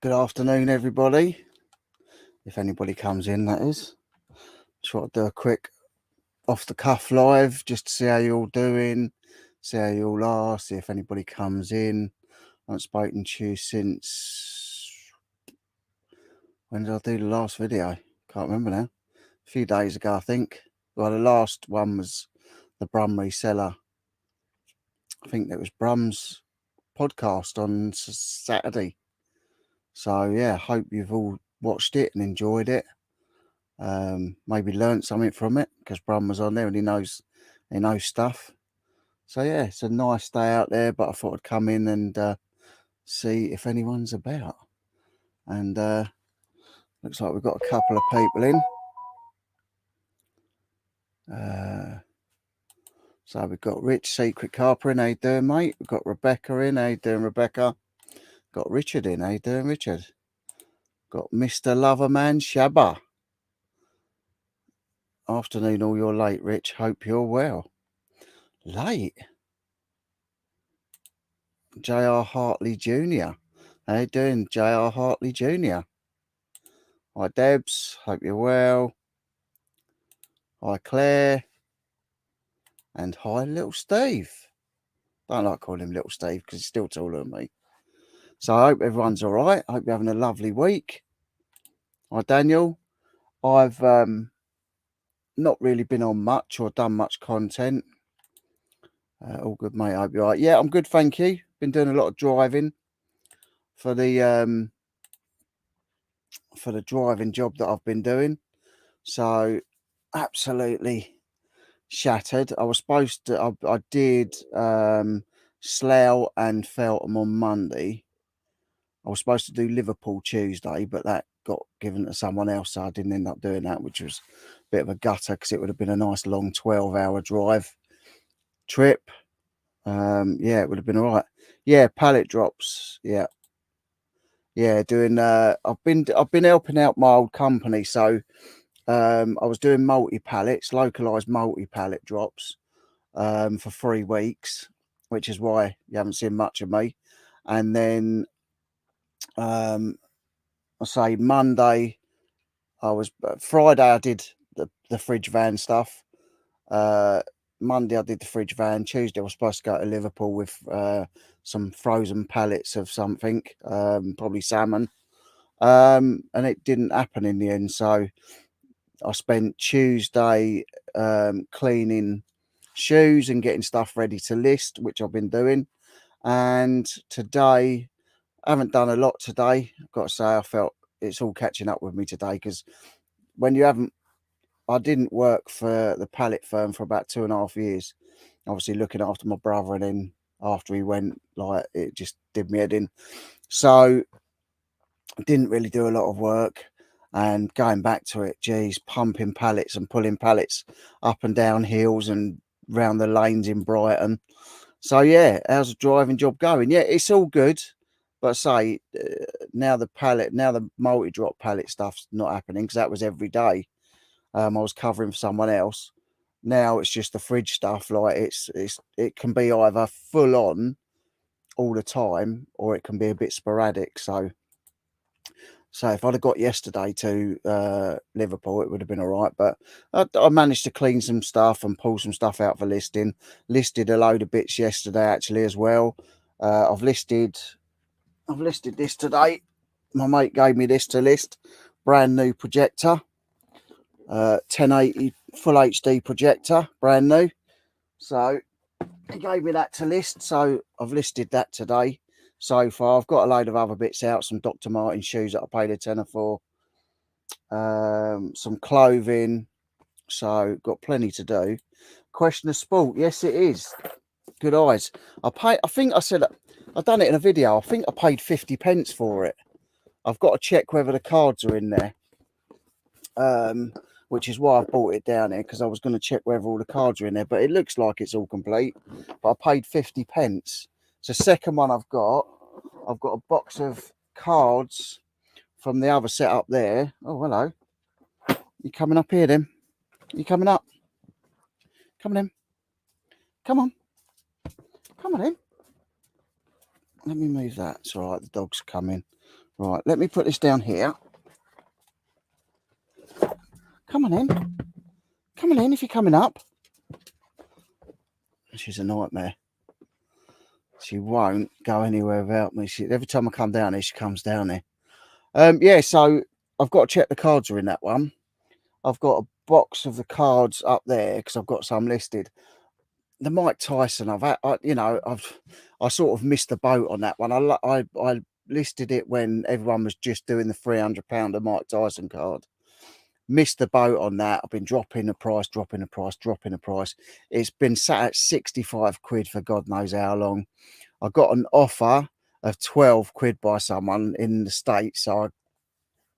Good afternoon, everybody. If anybody comes in, that is. Just want to do a quick off-the-cuff live just to see how you're all doing, see how you all are, see if anybody comes in. I haven't spoken to you since... When did I do the last video? Can't remember now. A few days ago, I think. Well, the last one was the Brum Reseller. I think it was Brum's podcast on Saturday. So, yeah, hope you've all watched it and enjoyed it. Maybe learned something from it because Brum was on there and he knows stuff. So yeah, it's a nice day out there, but I thought I'd come in and see if anyone's about. And looks like we've got a couple of people in. So we've got Rich Secret Carper in. How you doing, mate? We've got Rebecca in. How you doing, Rebecca? Got Richard in. How you doing, Richard? Got Mr. Loverman Shabba. Afternoon, all you're late, Rich. Hope you're well. Late? J.R. Hartley Jr. How you doing, J.R. Hartley Jr.? Hi, Debs. Hope you're well. Hi, Claire. And hi, Little Steve. Don't like calling him Little Steve because he's still taller than me. So I hope everyone's all right. I hope you're having a lovely week. Hi, Daniel. I've not really been on much or done much content. All good, mate. I hope you're all right. Yeah, I'm good, thank you. Been doing a lot of driving for the driving job that I've been doing. So absolutely shattered. I was supposed to, I did Slough and Feltham on Monday. I was supposed to do Liverpool Tuesday, but that got given to someone else, so I didn't end up doing that, which was a bit of a gutter because it would have been a nice long 12-hour drive trip. Yeah, it would have been all right. Yeah, pallet drops. Yeah, doing. I've been helping out my old company, so I was doing multi-pallets, localized multi-pallet drops for 3 weeks, which is why you haven't seen much of me. And then I say Monday, Friday I did the fridge van stuff. Monday I did the fridge van. Tuesday I was supposed to go to Liverpool with some frozen pallets of something, probably salmon. And it didn't happen in the end, so I spent Tuesday cleaning shoes and getting stuff ready to list, which I've been doing. And today, I haven't done a lot today. I've got to say, I felt it's all catching up with me today because when you haven't, I didn't work for the pallet firm for about 2.5 years, obviously looking after my brother, and then after he went, like, it just did me head in. So I didn't really do a lot of work. And going back to it, geez, pumping pallets and pulling pallets up and down hills and round the lanes in Brighton. So yeah, how's the driving job going? Yeah, it's all good, but say now the multi-drop pallet stuff's not happening because that was every day. I was covering for someone else. Now it's just the fridge stuff. Like it can be either full on all the time, or it can be a bit sporadic. So if I'd have got yesterday to Liverpool, it would have been all right. But I managed to clean some stuff and pull some stuff out for listing. Listed a load of bits yesterday actually as well. I've listed this today. My mate gave me this to list. Brand new projector, 1080 full HD projector, brand new. So he gave me that to list. So I've listed that today. So far, I've got a load of other bits out, some Dr. Martin shoes that I paid a tenner for, some clothing, so got plenty to do. Question of sport, yes it is. Good eyes. I think I said I've done it in a video. I think I paid 50p for it. I've got to check whether the cards are in there, which is why I bought it down here, because I was going to check whether all the cards are in there, but it looks like it's all complete. But I paid 50p. It's the second one I've got. I've got a box of cards from the other set up there. Oh, hello. You coming up here then? You coming up? Come on in. Come on. Come on in. Let me move that. It's all right. The dog's coming. Right, let me put this down here. Come on in. Come on in if you're coming up. She's a nightmare. She won't go anywhere without me. Every time I come down here, she comes down here. Yeah, so I've got to check the cards are in that one. I've got a box of the cards up there because I've got some listed. The Mike Tyson, I sort of missed the boat on that one. I listed it when everyone was just doing the £300 Mike Tyson card. Missed the boat on that. I've been dropping the price. It's been sat at 65 quid for God knows how long. I got an offer of 12 quid by someone in the States, so I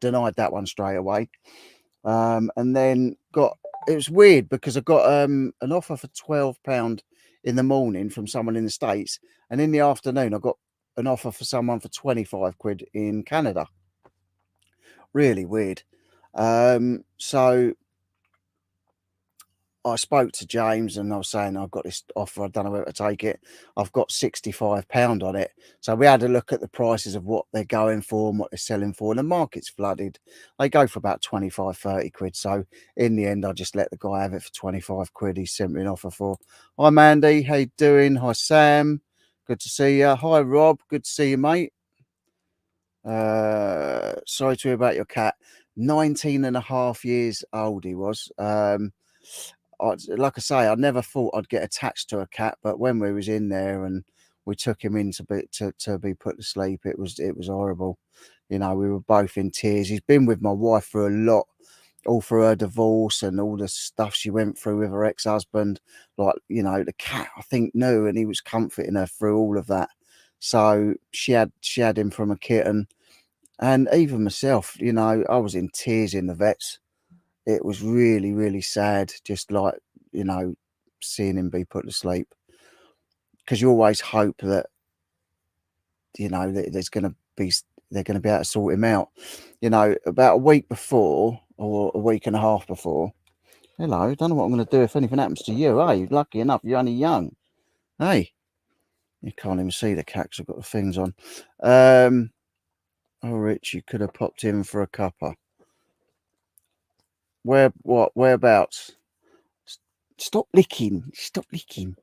denied that one straight away. And then it was weird because I got an offer for £12 in the morning from someone in the States, and in the afternoon I got an offer for someone for 25 quid in Canada. Really weird. So I spoke to James and I was saying, I've got this offer, I don't know whether to take it. I've got £65 on it. So we had a look at the prices of what they're going for and what they're selling for. And the market's flooded. They go for about 25, 30 quid. So in the end, I just let the guy have it for 25 quid. He sent me an offer for. Hi, Mandy. How you doing? Hi, Sam. Good to see you. Hi, Rob. Good to see you, mate. Sorry to hear about your cat. 19 and a half years old he was. Like I say, I never thought I'd get attached to a cat, but when we was in there and we took him in to be put to sleep, it was horrible. You know, we were both in tears. He's been with my wife for a lot, all through her divorce and all the stuff she went through with her ex-husband. Like, you know, the cat I think knew, and he was comforting her through all of that. So she had him from a kitten, and even myself, you know, I was in tears in the vets. It was really, really sad, just like, you know, seeing him be put to sleep. Because you always hope that, you know, that they're going to be able to sort him out. You know, about a week before, or a week and a half before. Hello, don't know what I'm going to do if anything happens to you. Hey, lucky enough, you're only young. Hey, you can't even see the cat 'cause I've got the things on. Oh, Rich, you could have popped in for a cuppa. Whereabouts? Stop licking. Stop licking.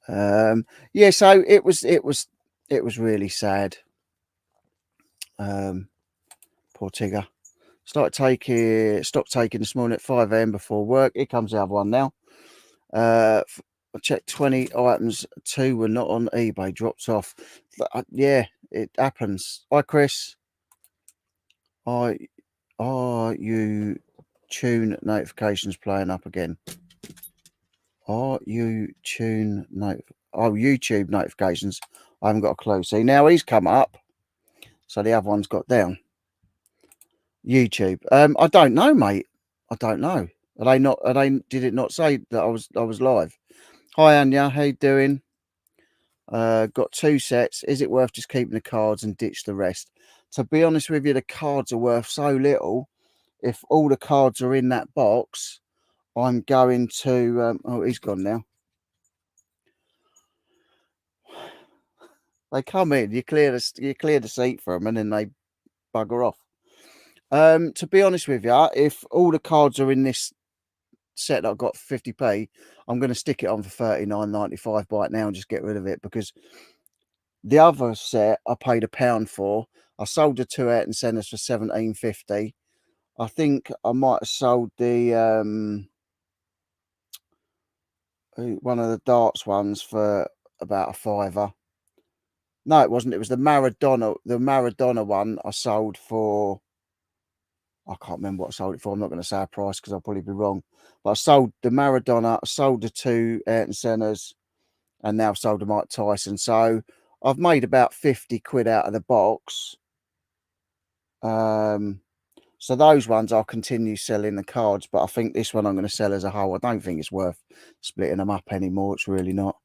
Yeah, so it was really sad. Poor Tigger. Stopped taking this morning at 5 a.m. before work. Here comes the other one now. I checked 20 items, 2 were not on eBay, dropped off. Yeah, it happens. Hi, Chris. Are you tune notifications playing up again? Are you YouTube notifications? I haven't got a clue. See, now he's come up, so the other one's got down. YouTube. I don't know, mate. I don't know. Did it not say that I was live? Hi, Anya. How you doing? Got 2 sets. Is it worth just keeping the cards and ditch the rest? To be honest with you, the cards are worth so little. If all the cards are in that box, I'm going to. Oh, he's gone now. They come in, you clear the seat for them, and then they bugger off. To be honest with you, if all the cards are in this set that I've got for 50p, I'm going to stick it on for 39.95 by it now and just get rid of it, because the other set I paid £1 for. I sold the 2 out and centers for 17.50. I think I might have sold the one of the darts ones for about a £5. No, it wasn't. It was the Maradona one I sold for. I can't remember what I sold it for. I'm not going to say a price because I'll probably be wrong. But I sold the Maradona, I sold the 2 Ayrton Sennas, and now I've sold the Mike Tyson. So I've made about 50 quid out of the box. So those ones I'll continue selling the cards, but I think this one I'm going to sell as a whole. I don't think it's worth splitting them up anymore. It's really not.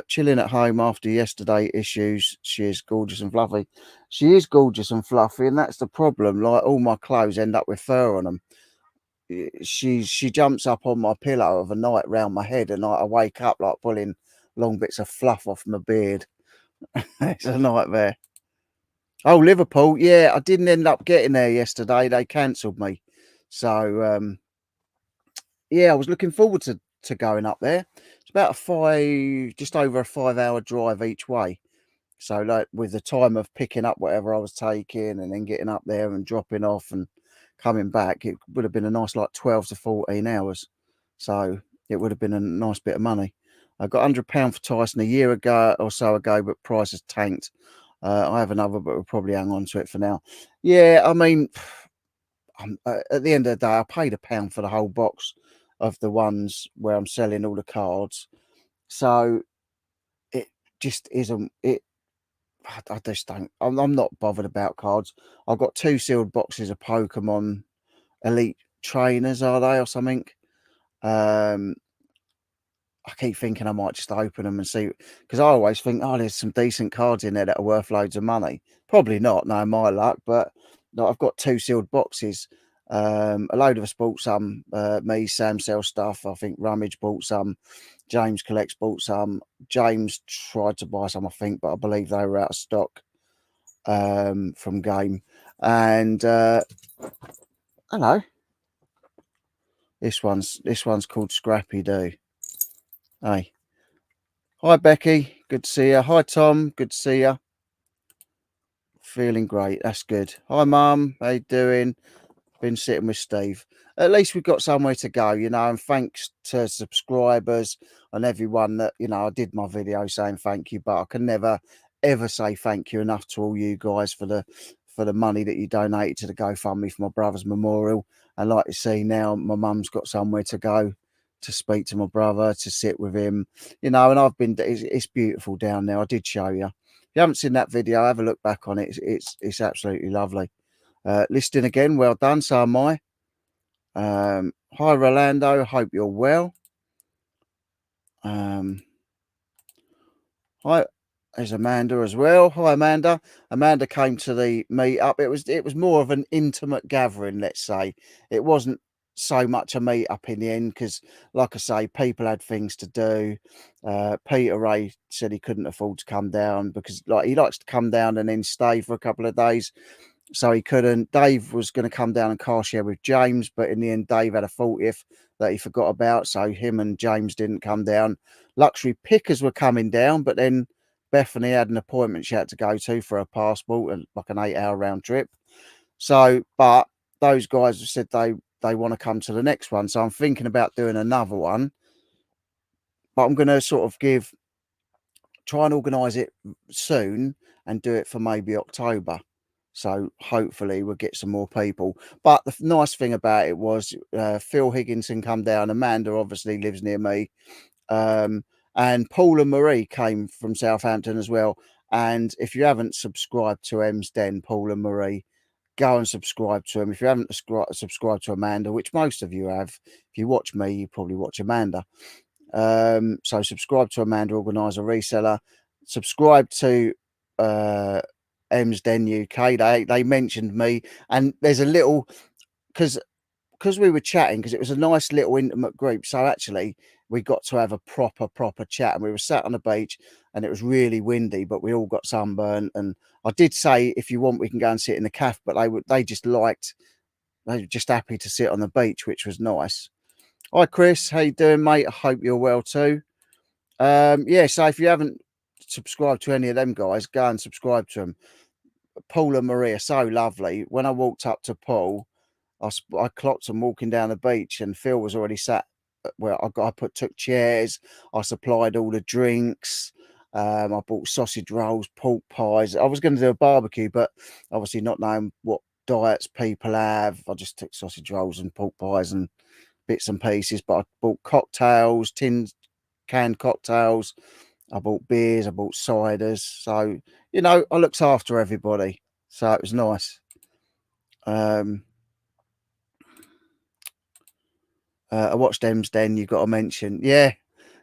Chilling at home after yesterday issues. She is gorgeous and fluffy. She is gorgeous and fluffy, and that's the problem. Like, all my clothes end up with fur on them. She jumps up on my pillow of a night round my head, and I wake up like pulling long bits of fluff off my beard. It's a nightmare. Oh, Liverpool. Yeah, I didn't end up getting there yesterday. They cancelled me. So, yeah, I was looking forward to going up there. It's about just over a 5 hour drive each way. So, like, with the time of picking up whatever I was taking and then getting up there and dropping off and coming back, it would have been a nice, like, 12 to 14 hours. So, it would have been a nice bit of money. I got £100 for Tyson a year ago or so ago, but price has tanked. I have another, but we'll probably hang on to it for now. Yeah, I mean, at the end of the day, I paid £1 for the whole box of the ones where I'm selling all the cards. So it just isn't. I just don't. I'm not bothered about cards. I've got 2 sealed boxes of Pokemon Elite Trainers, are they, or something? Um, I keep thinking I might just open them and see, because I always think, oh, there's some decent cards in there that are worth loads of money. Probably not, no, my luck, but no, I've got 2 sealed boxes. A load of us bought some. Me, Sam sells stuff. I think Rummage bought some. James collects bought some. James tried to buy some, I think, but I believe they were out of stock from Game. And hello, this one's called Scrappy Doo. Hey, hi Becky, good to see you. Hi Tom, good to see you. Feeling great, that's good. Hi Mum, how you doing? Been sitting with Steve. At least we've got somewhere to go, and thanks to subscribers and everyone that, I did my video saying thank you, but I can never ever say thank you enough to all you guys for the money that you donated to the GoFundMe for my brother's memorial. And like you see now, my mum's got somewhere to go to speak to my brother, to sit with him, and I've been, it's beautiful down there. I did show you. If you haven't seen that video, have a look back on it. It's absolutely lovely. Listing again, well done, so am I. Hi Rolando, hope you're well. Hi, there's Amanda as well. Hi Amanda. Amanda came to the meetup. It was more of an intimate gathering, let's say. It wasn't so much a meetup in the end because, like I say, people had things to do. Peter Ray said he couldn't afford to come down because, like, he likes to come down and then stay for a couple of days. So he couldn't. Dave was going to come down and car share with James, but in the end, Dave had a 40th that he forgot about. So him and James didn't come down. Luxury Pickers were coming down, but then Bethany had an appointment she had to go to for a passport and like an 8 hour round trip. So, but those guys have said they want to come to the next one. So I'm thinking about doing another one, but I'm going to sort of try and organise it soon and do it for maybe October. So hopefully we'll get some more people. But the nice thing about it was Phil Higginson come down. Amanda obviously lives near me. And Paul and Marie came from Southampton as well. And if you haven't subscribed to M's Den, Paul and Marie, go and subscribe to them. If you haven't subscribed to Amanda, which most of you have, if you watch me, you probably watch Amanda. So subscribe to Amanda, Organizer Reseller. Subscribe to M's Den UK. They mentioned me, and there's a little, because we were chatting, because it was a nice little intimate group. So actually, we got to have a proper chat, and we were sat on the beach, and it was really windy, but we all got sunburned. And I did say, if you want, we can go and sit in the cafe, but they were just happy to sit on the beach, which was nice. Hi Chris, how you doing, mate? I hope you're well too. Yeah, so if you haven't subscribed to any of them guys, go and subscribe to them. Paul and Maria, so lovely. When I walked up to Paul, I clocked him walking down the beach, and Phil was already sat where took chairs. I supplied all the drinks. I bought sausage rolls, pork pies. I was going to do a barbecue, but obviously not knowing what diets people have, I just took sausage rolls and pork pies and bits and pieces. But I bought cocktails, canned cocktails. I bought beers, I bought ciders. So, I looked after everybody. So it was nice. I watched M's Den, you've got to mention. Yeah.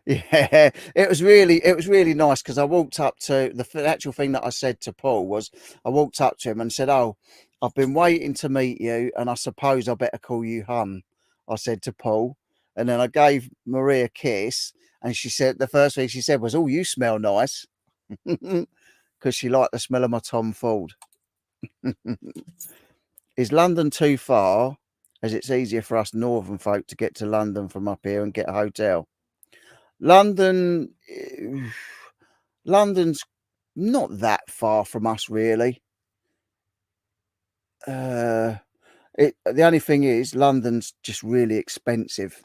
Yeah. It was really nice because I walked up to the actual thing that I said to Paul was, I walked up to him and said, "Oh, I've been waiting to meet you, and I suppose I better call you Hun," I said to Paul. And then I gave Marie a kiss, and she said, the first thing she said was, "Oh, you smell nice," because she liked the smell of my Tom Ford. Is London too far, as it's easier for us northern folk to get to London from up here and get a hotel? London, London's not that far from us, really. The only thing is, London's just really expensive.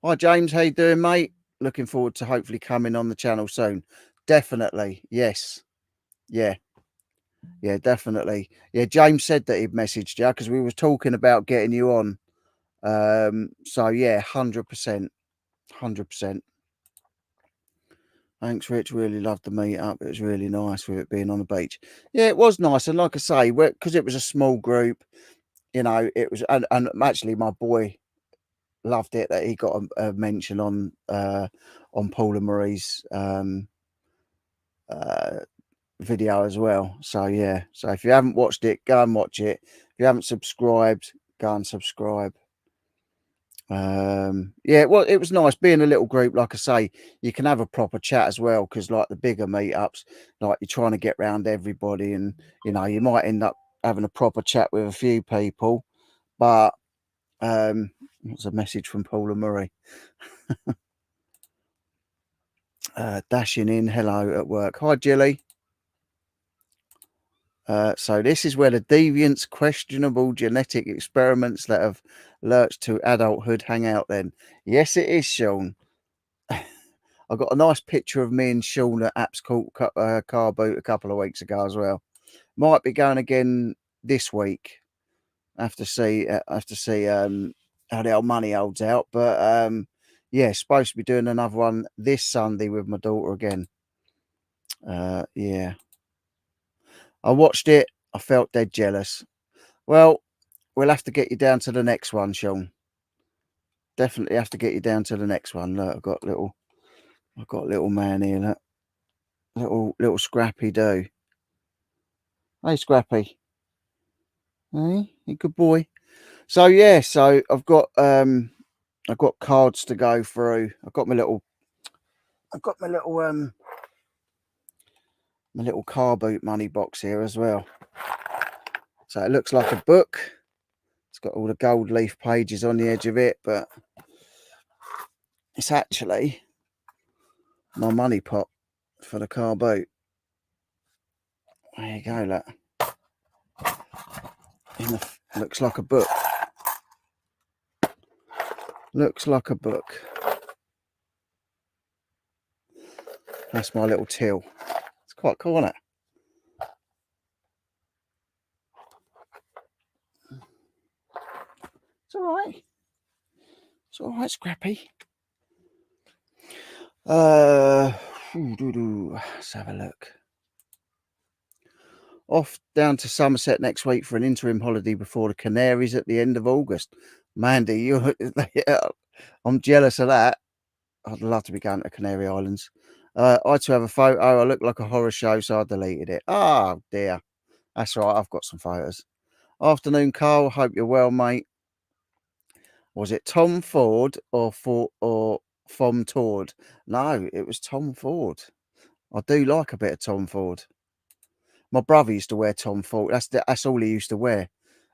Hi, James. How you doing, mate? Looking forward to hopefully coming on the channel soon. Definitely. Yes. Yeah. Yeah, definitely. Yeah, James said that he'd messaged you because we were talking about getting you on. So yeah, 100%. 100%. Thanks, Rich. Really loved the meet up. It was really nice with it being on the beach. Yeah, it was nice. And like I say, because it was a small group, it was, and actually my boy loved it that he got a mention on Paul and Marie's uh, video as well. So yeah, so if you haven't watched it, go and watch it. If you haven't subscribed, go and subscribe. Yeah, well, it was nice being a little group. Like I say, you can have a proper chat as well, because like the bigger meetups, like you're trying to get round everybody, and you might end up having a proper chat with a few people. But what's a message from Paul and Murray? Dashing in, hello at work. Hi, Jilly. So this is where the deviants, questionable genetic experiments that have lurched to adulthood hang out then. Yes, it is, Sean. I got a nice picture of me and Sean at Apps Court car boot a couple of weeks ago as well. Might be going again this week. Have to see how the old money holds out. But yeah, supposed to be doing another one this Sunday with my daughter again. Yeah. I watched it. I felt dead jealous. Well, we'll have to get you down to the next one, Sean. Definitely have to get you down to the next one. Look, I've got little man here. Look. Little Scrappy do. Hey, Scrappy. Hey, you good boy. So yeah, so I've got cards to go through. I've got my little car boot money box here as well. So it looks like a book. It's got all the gold leaf pages on the edge of it, but it's actually my money pot for the car boot. There you go, look. Looks like a book. Looks like a book. That's my little till. It's quite cool, isn't it? It's all right. It's all right, Scrappy. Let's have a look. Off down to Somerset next week for an interim holiday before the Canaries at the end of August. Mandy, I'm jealous of that. I'd love to be going to Canary Islands. I had to have a photo. I looked like a horror show, so I deleted it. Oh dear. That's right. I've got some photos. Afternoon, Carl. Hope you're well, mate. Was it Tom Ford or From Tord? No, it was Tom Ford. I do like a bit of Tom Ford. My brother used to wear Tom Ford. That's all he used to wear.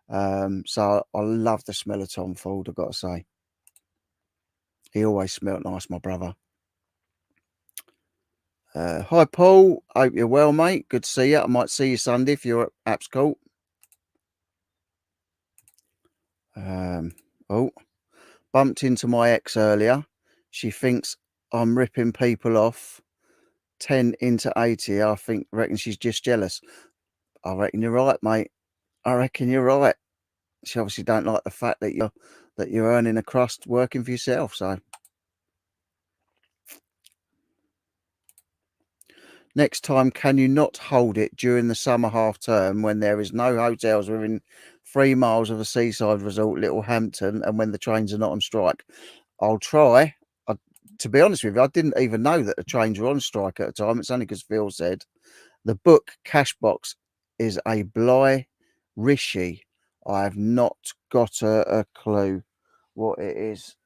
So I love the smell of Tom Ford, I've got to say. He always smelled nice, my brother. Hi, Paul. Hope you're well, mate. Good to see you. I might see you Sunday if you're at Apps Court. Oh, bumped into my ex earlier. She thinks I'm ripping people off 10 into 80. Reckon she's just jealous. I reckon you're right, mate. I reckon you're right. She obviously don't like the fact that you're earning a crust working for yourself. So next time, can you not hold it during the summer half term when there is no hotels within 3 miles of a seaside resort, Little Hampton, and when the trains are not on strike? I'll try. To be honest with you, I didn't even know that the trains were on strike at the time. It's only because Phil said. The book Cashbox is a Bly Rishi. I have not got a clue what it is.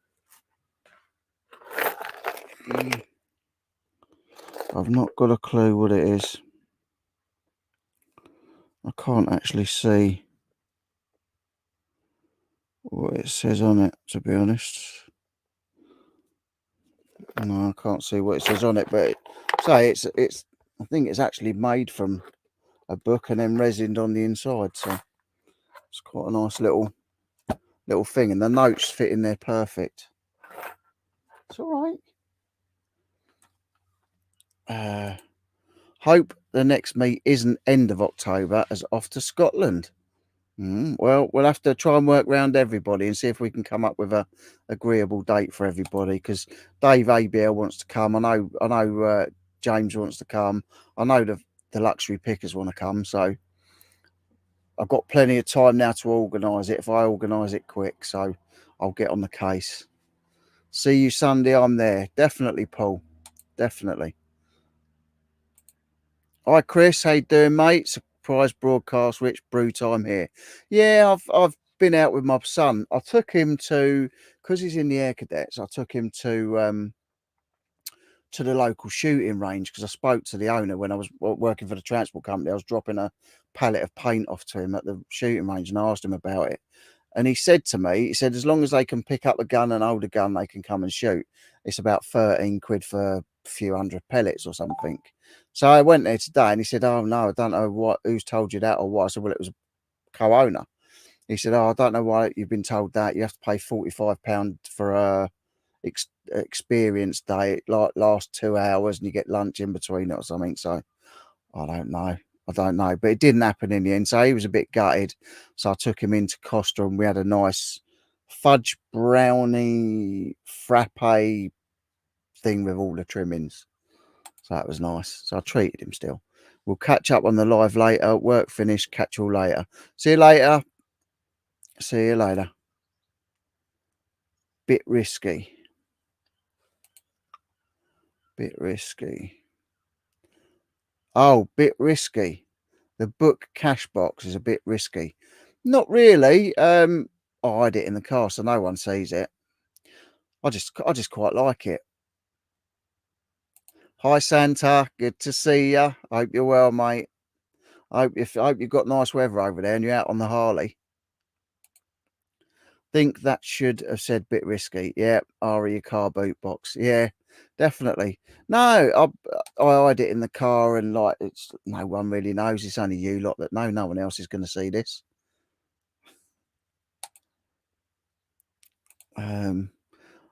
I've not got a clue what it is. I can't actually see what it says on it, to be honest. No, I can't see what it says on it, but it's I think it's actually made from a book and then resined on the inside, so it's quite a nice little thing, and the notes fit in there perfect. It's all right. Hope the next meet isn't end of October, as off to Scotland. Well, we'll have to try and work round everybody and see if we can come up with a agreeable date for everybody. Because Dave ABL wants to come. I know. James wants to come. I know the luxury pickers want to come. So I've got plenty of time now to organise it. If I organise it quick, so I'll get on the case. See you Sunday. I'm there. Definitely, Paul. Definitely. Hi, Chris. How you doing, mate? Surprise broadcast. Rich Brew time here. Yeah, I've been out with my son. I took him to, because he's in the Air Cadets. I took him to the local shooting range because I spoke to the owner when I was working for the transport company. I was dropping a pallet of paint off to him at the shooting range, and I asked him about it. And he said to me, he said, as long as they can pick up a gun and hold a gun, they can come and shoot. It's about 13 quid for a few hundred pellets or something. So I went there today and he said, oh, no, I don't know who's told you that or what. I said, well, it was a co-owner. He said, oh, I don't know why you've been told that. You have to pay £45 for a experience day. It like lasts 2 hours and you get lunch in between it or something. So I don't know. But it didn't happen in the end. So he was a bit gutted. So I took him into Costa and we had a nice fudge brownie frappe thing with all the trimmings. So that was nice. So I treated him still. We'll catch up on the live later. Work finished. Catch you all later. See you later. See you later. Bit risky. Bit risky. Oh, bit risky. The book cash box is a bit risky. Not really. I hide it in the car so no one sees it. I just quite like it. Hi Santa, good to see you. Hope you're well, mate. I hope you've got nice weather over there and you're out on the Harley. Think that should have said bit risky. Yeah, Ari, your car boot box. Yeah, definitely. No, I hide it in the car and like it's no one really knows. It's only you lot that know. No one else is going to see this.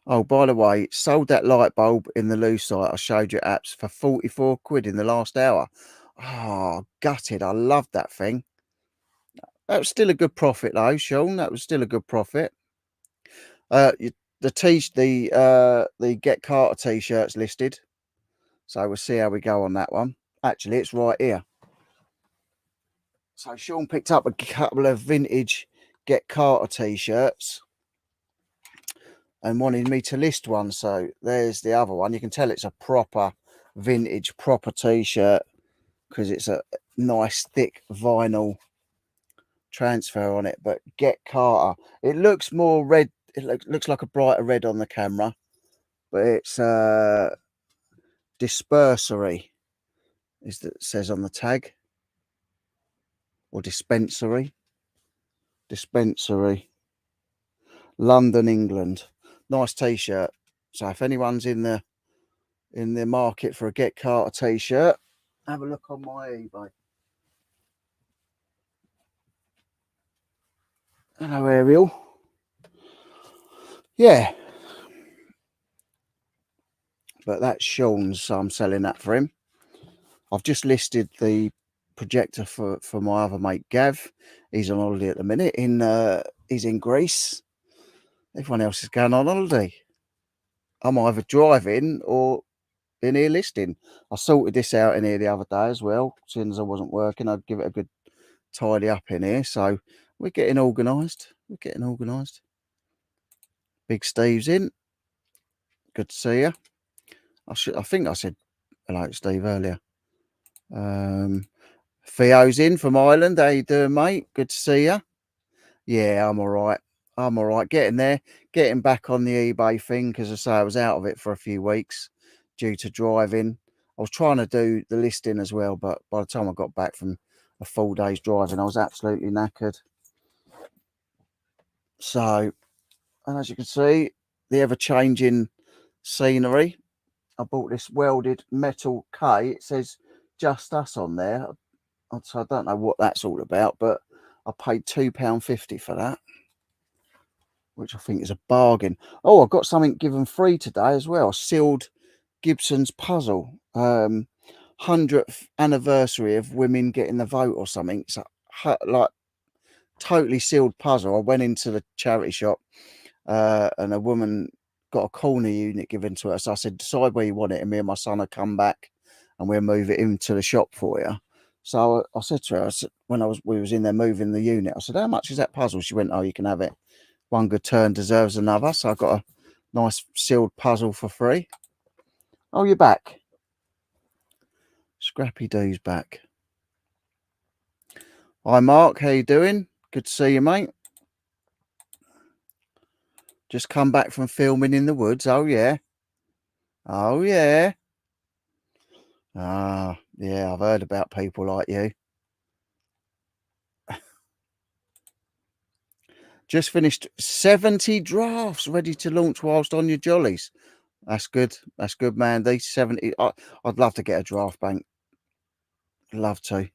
Oh, by the way, sold that light bulb in the loose site I showed you apps for 44 quid in the last hour. Oh, gutted. I loved that thing. That was still a good profit though, Sean. That was still a good profit. The Get Carter t-shirts listed. So we'll see how we go on that one. Actually, it's right here. So Sean picked up a couple of vintage Get Carter t-shirts and wanted me to list one. So there's the other one. You can tell it's a proper vintage, proper t-shirt because it's a nice thick vinyl transfer on it. But Get Carter, it looks more red. It looks like a brighter red on the camera, but it's dispersory, is that it says on the tag, or dispensary. London, England. Nice t-shirt. So if anyone's in the market for a Get Carter t-shirt, have a look on my eBay. Hello, Ariel. Yeah. But that's Sean's, so I'm selling that for him. I've just listed the projector for my other mate, Gav. He's on holiday at the minute. He's in Greece. Everyone else is going on holiday. I'm either driving or in here listing. I sorted this out in here the other day as well. As soon as I wasn't working, I'd give it a good tidy up in here. So we're getting organised. Big Steve's in. Good to see you. I think I said hello to Steve earlier. Theo's in from Ireland. How you doing, mate? Good to see you. Yeah, I'm all right. Getting there. Getting back on the eBay thing because I say I was out of it for a few weeks due to driving. I was trying to do the listing as well, but by the time I got back from a full day's driving. I was absolutely knackered. So, and as you can see, the ever-changing scenery. I bought this welded metal K. It says "Just Us" on there. So I don't know what that's all about, but I paid £2.50 for that, which I think is a bargain. Oh, I got something given free today as well. Sealed Gibson's puzzle. 100th anniversary of women getting the vote or something. So like totally sealed puzzle. I went into the charity shop and a woman got a corner unit given to her. So I said, decide where you want it, and me and my son will come back and we'll move it into the shop for you. So I said to her, when we was in there moving the unit, I said, how much is that puzzle? She went, oh, you can have it. One good turn deserves another. So I got a nice sealed puzzle for free. Oh, you're back. Scrappy Doo's back. Hi, Mark. How you doing? Good to see you, mate. Just come back from filming in the woods. Oh, yeah. Oh, yeah. Ah, yeah, I've heard about people like you. Just finished 70 drafts ready to launch whilst on your jollies. That's good. That's good, man. These 70. I'd love to get a draft bank. Love to.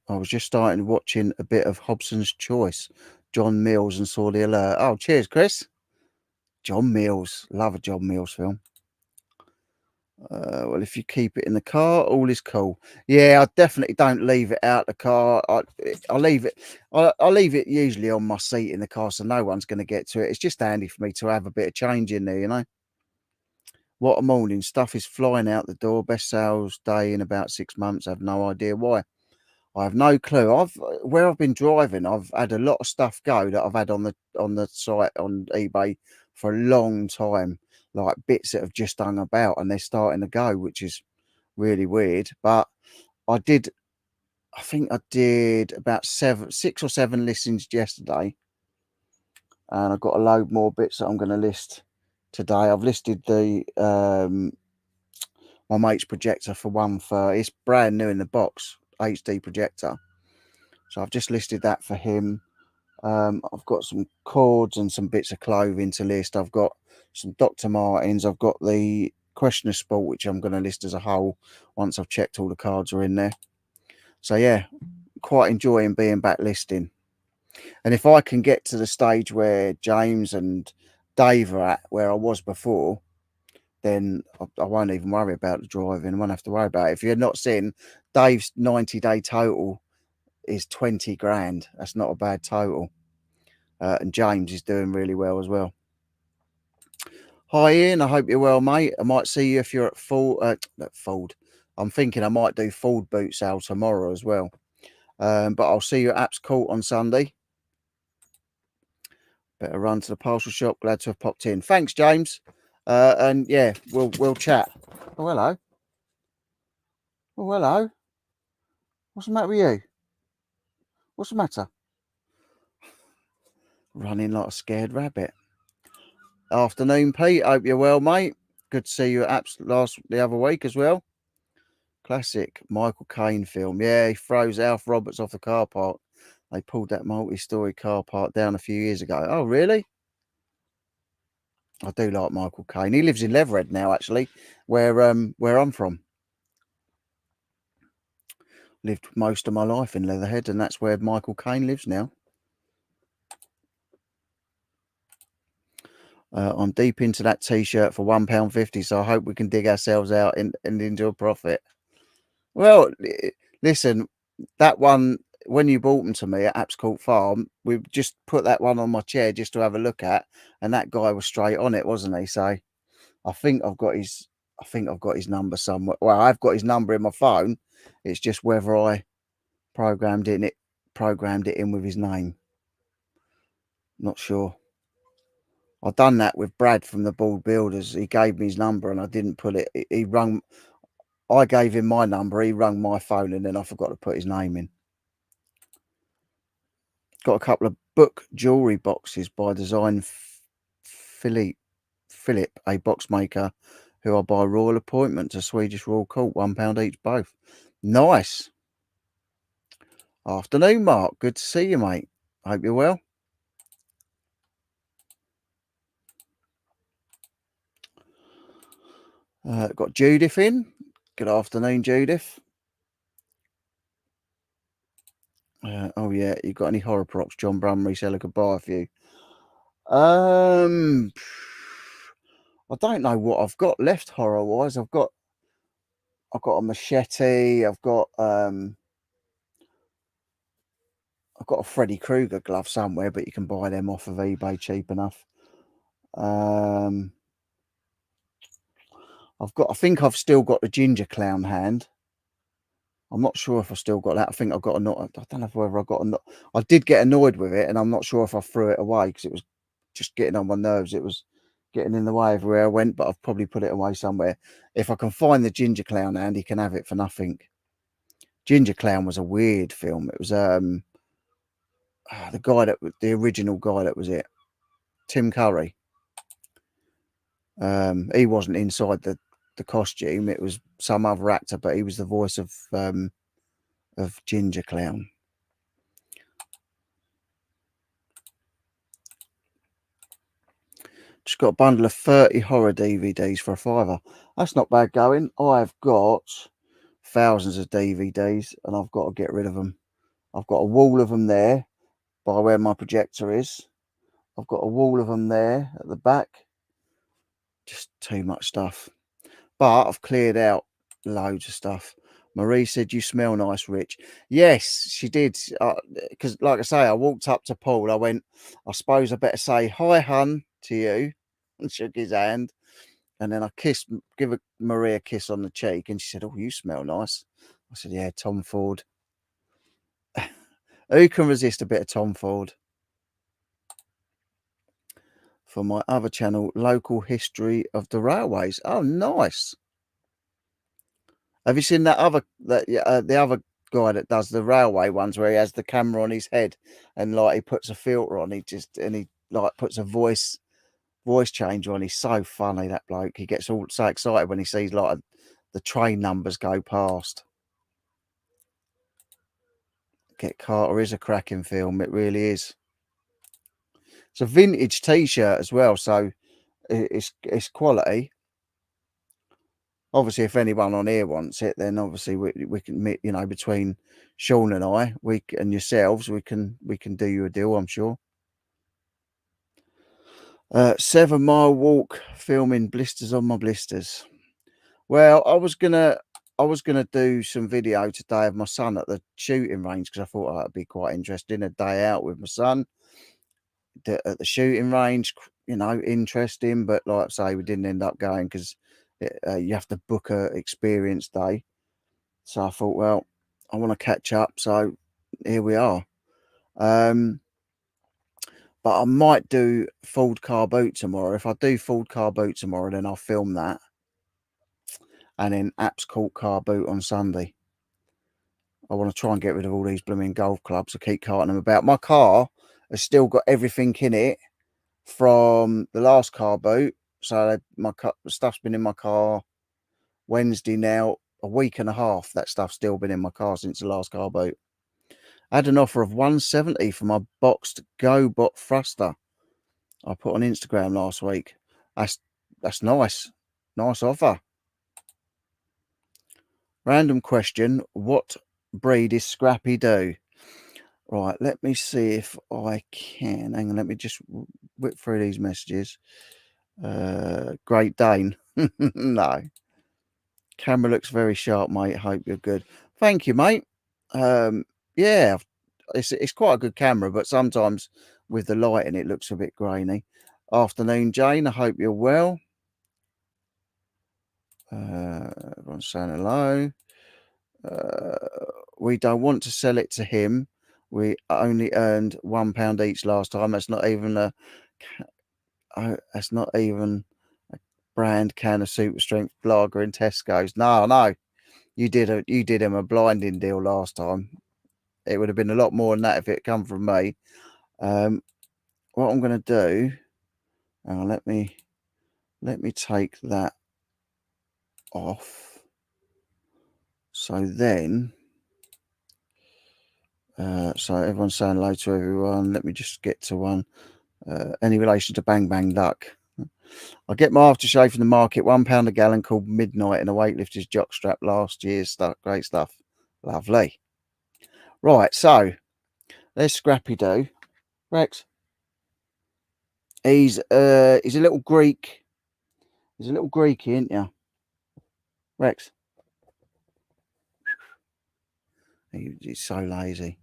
I was just starting watching a bit of Hobson's Choice, John Mills, and saw the alert. Oh, cheers, Chris. John Mills. Love a John Mills film. Well, if you keep it in the car, all is cool. Yeah, I definitely don't leave it out the car. I leave it. I leave it usually on my seat in the car, so no one's going to get to it. It's just handy for me to have a bit of change in there, you know. What a morning! Stuff is flying out the door. Best sales day in about 6 months. I have no idea why. I have no clue. Where I've been driving, I've had a lot of stuff go that I've had on the site on eBay for a long time, like bits that have just hung about and they're starting to go, which is really weird. But I think I did about 6 or 7 listings yesterday, and I've got a load more bits that I'm going to list today. I've listed the my mate's projector for 130. It's brand new in the box, HD projector. So I've just listed that for him. I've got some cords and some bits of clothing to list. I've got some Dr. Martens. I've got the Questioner Sport, which I'm going to list as a whole once I've checked all the cards are in there. So yeah, quite enjoying being back listing. And if I can get to the stage where James and Dave are at, where I was before, then I won't even worry about the driving. I won't have to worry about it. If you're not seeing, Dave's 90-day total is 20 grand. That's not a bad total. And James is doing really well as well. Hi Ian, I hope you're well, mate. I might see you if you're at Ford. I'm thinking I might do Ford boot sale tomorrow as well. But I'll see you at Apps Court on Sunday. Better run to the parcel shop. Glad to have popped in. Thanks, James. And yeah, we'll chat. Oh, hello. Oh, hello. What's the matter with you? What's the matter? Running like a scared rabbit. Afternoon, Pete. Hope you're well, mate. Good to see you at Apps the other week as well. Classic Michael Caine film. Yeah, he throws Alf Roberts off the car park. They pulled that multi-story car park down a few years ago. Oh, really? I do like Michael Caine. He lives in Leatherhead now, actually, where I'm from. Lived most of my life in Leatherhead, and that's where Michael Caine lives now. I'm deep into that t-shirt for £1.50, so I hope we can dig ourselves out and into a profit. Well, listen, that one, when you bought them to me at Apps Court Farm, we just put that one on my chair just to have a look at, and that guy was straight on it, wasn't he? So I think I've got his number somewhere. Well, I've got his number in my phone. It's just whether I programmed it in with his name. Not sure. I've done that with Brad from the Bald Builders. He gave me his number and I didn't put it. He rung. I gave him my number. He rung my phone and then I forgot to put his name in. Got a couple of book jewelry boxes by Design Philippe Philip, a box maker who are by royal appointment to Swedish Royal Court, £1 each both. Nice. Afternoon, Mark. Good to see you, mate. Hope you're well. Got Judith in. Good afternoon, Judith. Oh yeah, you got any horror props? John Brun Reseller could buy a few. I don't know what I've got left horror wise. I've got a machete. I've got a Freddy Krueger glove somewhere, but you can buy them off of eBay cheap enough. I think I've still got the ginger clown hand. I'm not sure if I still got that. I think I don't know whether I got I did get annoyed with it, and I'm not sure if I threw it away because it was just getting on my nerves. It was getting in the way of where I went, but I've probably put it away somewhere. If I can find the ginger clown hand, he can have it for nothing. Ginger Clown was a weird film. It was the original guy that was it, Tim Curry. He wasn't inside the costume. It was some other actor, but he was the voice of Ginger Clown. Just got a bundle of 30 horror DVDs for £5. That's not bad going. I've got thousands of DVDs and I've got to get rid of them. I've got a wall of them there by where my projector is. I've got a wall of them there at the back. Just too much stuff. But I've cleared out loads of stuff. Marie said, "You smell nice, Rich." Yes, she did. Because, like I say, I walked up to Paul. I went, "I suppose I better say hi, hun, to you," and shook his hand. And then I give Marie a kiss on the cheek, and she said, "Oh, you smell nice." I said, "Yeah, Tom Ford." Who can resist a bit of Tom Ford? For my other channel, Local History of the Railways. Oh, nice. Have you seen the other guy that does the railway ones where he has the camera on his head and like he puts a filter on, he like puts a voice changer on? He's so funny, that bloke. He gets all so excited when he sees like the train numbers go past. Get Carter is a cracking film. It really is. It's a vintage t-shirt as well, so it's quality. Obviously, if anyone on here wants it, then obviously we can meet, you know, between Sean and I, and yourselves, we can do you a deal, I'm sure. 7 mile walk, filming blisters on my blisters. Well, I was gonna do some video today of my son at the shooting range because I thought that'd be quite interesting. A day out with my son at the shooting range, you know, interesting. But like I say, we didn't end up going because you have to book a experience day. So I thought, well, I want to catch up. So here we are. But I might do Ford Car Boot tomorrow. If I do Ford Car Boot tomorrow, then I'll film that. And then Apps Court Car Boot on Sunday. I want to try and get rid of all these blooming golf clubs. I keep carting them about. My car has still got everything in it from the last car boot. So my stuff's been in my car Wednesday now, a week and a half. That stuff's still been in my car since the last car boot. I had an offer of 170 for my boxed GoBot thruster. I put on Instagram last week. That's nice. Nice offer. Random question. What breed is Scrappy Doo? Right, let me see if I can. Hang on, let me just whip through these messages. Great Dane. No. Camera looks very sharp, mate. Hope you're good. Thank you, mate. Yeah, it's quite a good camera, but sometimes with the lighting it looks a bit grainy. Afternoon, Jane. I hope you're well. Everyone's saying hello. We don't want to sell it to him. We only earned £1 each last time. That's not even a brand can of super strength lager in Tesco's. No, you did him a blinding deal last time. It would have been a lot more than that if it come from me. What I'm going to do, let me let me take that off. So then, so everyone's saying hello to everyone. Let me just get to one. Any relation to Bang Bang Duck? I get my aftershave from the market, £1 a gallon, called Midnight, in a weightlifter's jockstrap last year's stuff. Great stuff. Lovely. Right, so there's Scrappy Doo. Rex. He's a little Greek. He's a little Greeky, isn't you? Rex. He's so lazy.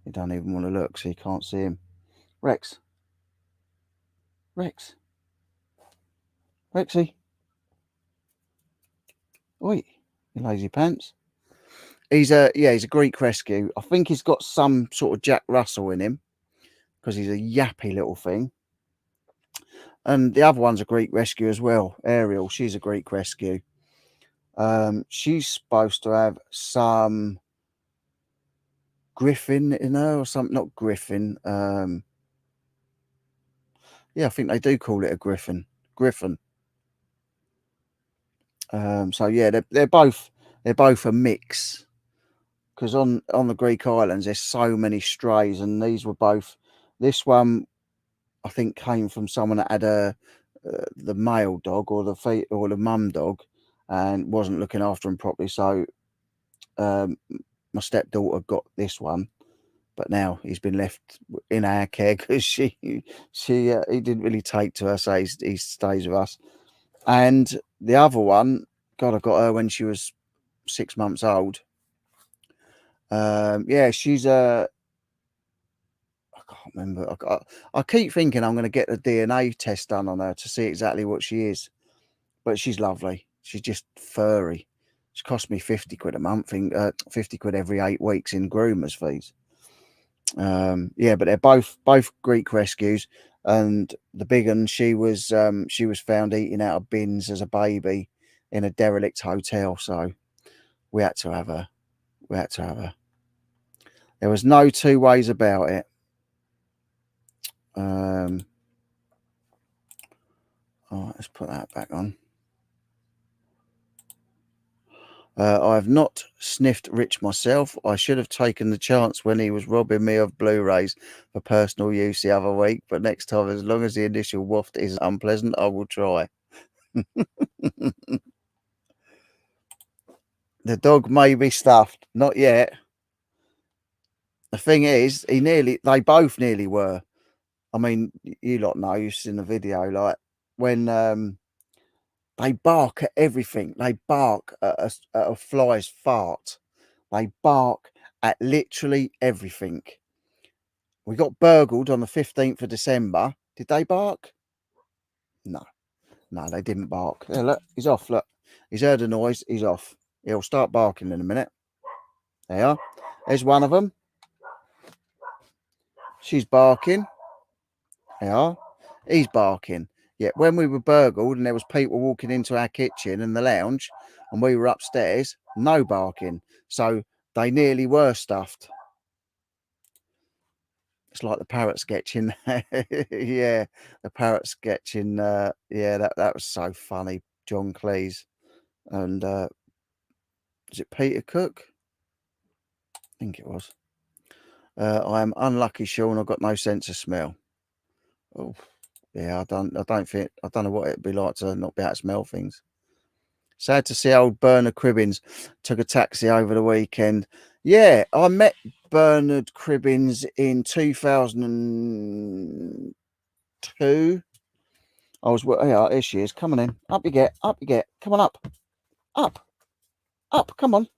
He don't even want to look, so you can't see him. Rex. Rex. Rexy. Oi, you lazy pants. He's a Greek rescue. I think he's got some sort of Jack Russell in him because he's a yappy little thing. And the other one's a Greek rescue as well. Ariel, she's a Greek rescue. She's supposed to have some Griffin in her or something. Not Griffin. Yeah, I think they do call it a Griffin. So yeah, they're both a mix, because on the Greek islands there's so many strays, and these were both. This one I think came from someone that had the male dog or the mum dog, and wasn't looking after him properly. So my stepdaughter got this one, but now he's been left in our care because he didn't really take to her, so he stays with us. And the other one, God, I got her when she was 6 months old. Yeah, she's I can't remember. I keep thinking I'm going to get the DNA test done on her to see exactly what she is, but she's lovely. She's just furry. It's cost me 50 quid a month, 50 quid every 8 weeks in groomers fees. Yeah, but they're both Greek rescues, and the big one, she was found eating out of bins as a baby in a derelict hotel, so we had to have her. There was no two ways about it. All right, let's put that back on. I have not sniffed Rich myself. I should have taken the chance when he was robbing me of Blu-rays for personal use the other week, but next time, as long as the initial waft isn't unpleasant, I will try. The dog may be stuffed. Not yet. The thing is, they both nearly were. I mean, you lot know, you've seen the video, like when they bark at everything. They bark at a fly's fart. They bark at literally everything. We got burgled on the 15th of December. Did they bark? No, they didn't bark. Yeah, look, he's off. Look, he's heard a noise. He's off. He'll start barking in a minute. There you are. There's one of them. She's barking. There you are. He's barking. Yet when we were burgled and there was people walking into our kitchen and the lounge and we were upstairs, no barking. So they nearly were stuffed. It's like the parrot sketch in yeah, the parrot sketch in yeah, that was so funny. John Cleese and is it Peter Cook? I think it was. I am unlucky, Sean. I've got no sense of smell. Oh, yeah, I don't know what it'd be like to not be able to smell things. Sad to see old Bernard Cribbins took a taxi over the weekend. Yeah, I met Bernard Cribbins in 2002. I was, yeah, here she is. Come on in. Up you get. Come on up. Up. Come on.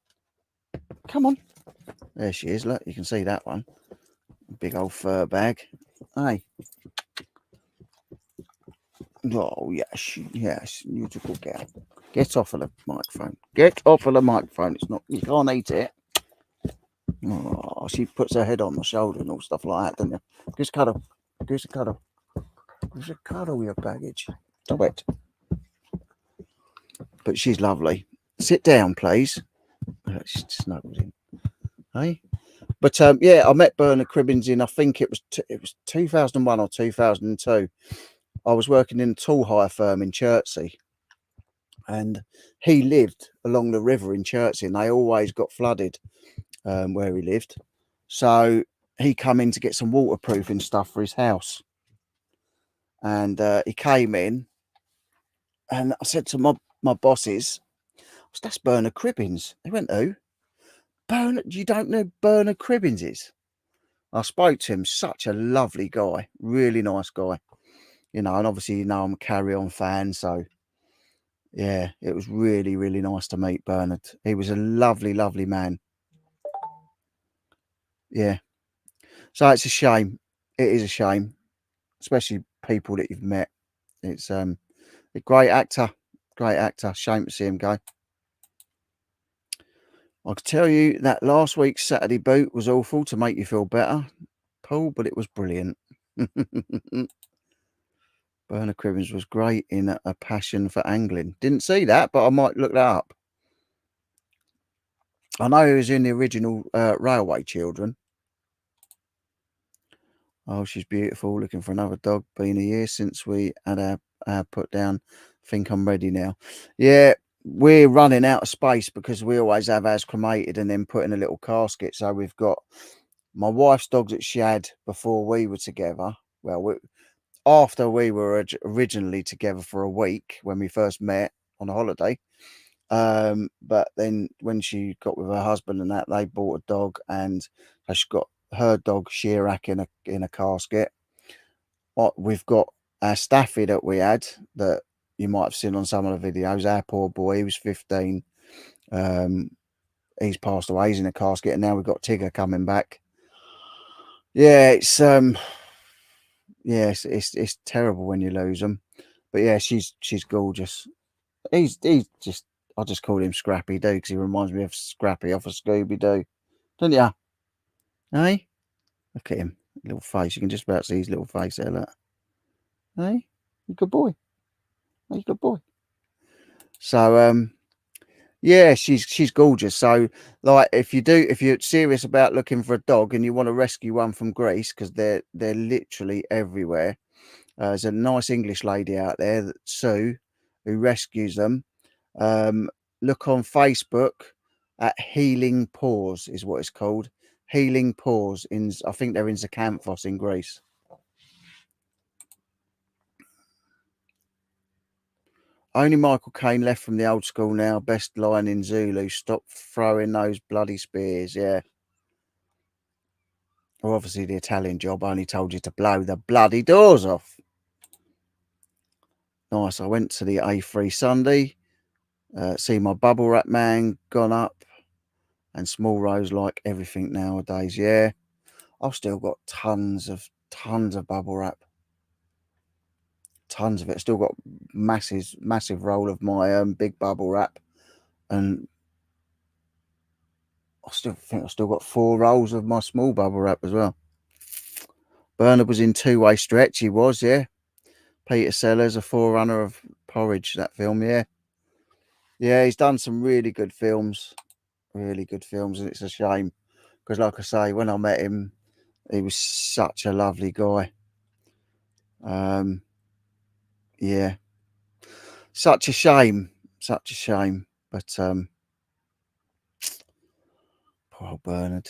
There she is. Look, you can see that one. Big old fur bag. Hey. Oh, yes. You're a good girl. Get off of the microphone. It's not, you can't eat it. Oh, she puts her head on my shoulder and all stuff like that, doesn't you? Just cuddle. Just cuddle your baggage. Stop it. But she's lovely. Sit down, please. She's snuggled in. Hey? But yeah, I met Bernard Cribbins in, I think it was 2001 or 2002. I was working in a tool hire firm in Chertsey, and he lived along the river in Chertsey, and they always got flooded where he lived. So he come in to get some waterproofing stuff for his house, and he came in, and I said to my bosses, "That's Bernard Cribbins." They went, "Who? Bernard? You don't know who Bernard Cribbins is?" I spoke to him. Such a lovely guy, really nice guy, and obviously I'm a Carry On fan, so yeah, it was really, really nice to meet Bernard. He was a lovely, lovely man. Yeah. So it's a shame. It is a shame, especially people that you've met. It's a great actor. Great actor. Shame to see him go. I can tell you that last week's Saturday boot was awful to make you feel better, Paul, but it was brilliant. Bernard Cribbins was great in A Passion for Angling. Didn't see that, but I might look that up. I know he was in the original Railway Children. Oh, she's beautiful. Looking for another dog. Been a year since we had our put down. Think I'm ready now. Yeah, we're running out of space because we always have ours cremated and then put in a little casket. So we've got my wife's dogs that she had before we were together. Well, after we were originally together for a week when we first met on a holiday. But then when she got with her husband and that, they bought a dog, and so she got her dog Shirak in a casket. We've got our Staffy that we had that you might have seen on some of the videos. Our poor boy, he was 15. He's passed away. He's in a casket, and now we've got Tigger coming back. Yeah, it's terrible when you lose them. But yeah, she's gorgeous. He's just, I just call him Scrappy Doo because he reminds me of Scrappy off of Scooby Doo, don't you? Hey, look at him, little face. You can just about see his little face there. Look, hey, you good boy. Hey, you good boy. So yeah, she's gorgeous. So like, if you're serious about looking for a dog and you want to rescue one from Greece, because they're literally everywhere. There's a nice English lady out there, Sue, who rescues them. Look on Facebook at Healing Paws is what it's called. Healing Paws I think they're in Zakynthos in Greece. Only Michael Caine left from the old school now. Best line in Zulu. Stop throwing those bloody spears. Yeah. Well, obviously the Italian Job only told you to blow the bloody doors off. Nice. I went to the A3 Sunday. See my bubble wrap man gone up. And Small Rose like everything nowadays. Yeah. I've still got tons of bubble wrap. Tons of it. Still got massive roll of my big bubble wrap, and I still think I've still got 4 rolls of my small bubble wrap as well. Bernard was in Two-Way Stretch. He was, yeah. Peter Sellers, a forerunner of Porridge. That film, yeah. Yeah, he's done some really good films, and it's a shame because, like I say, when I met him, he was such a lovely guy. Yeah, such a shame, but poor old Bernard.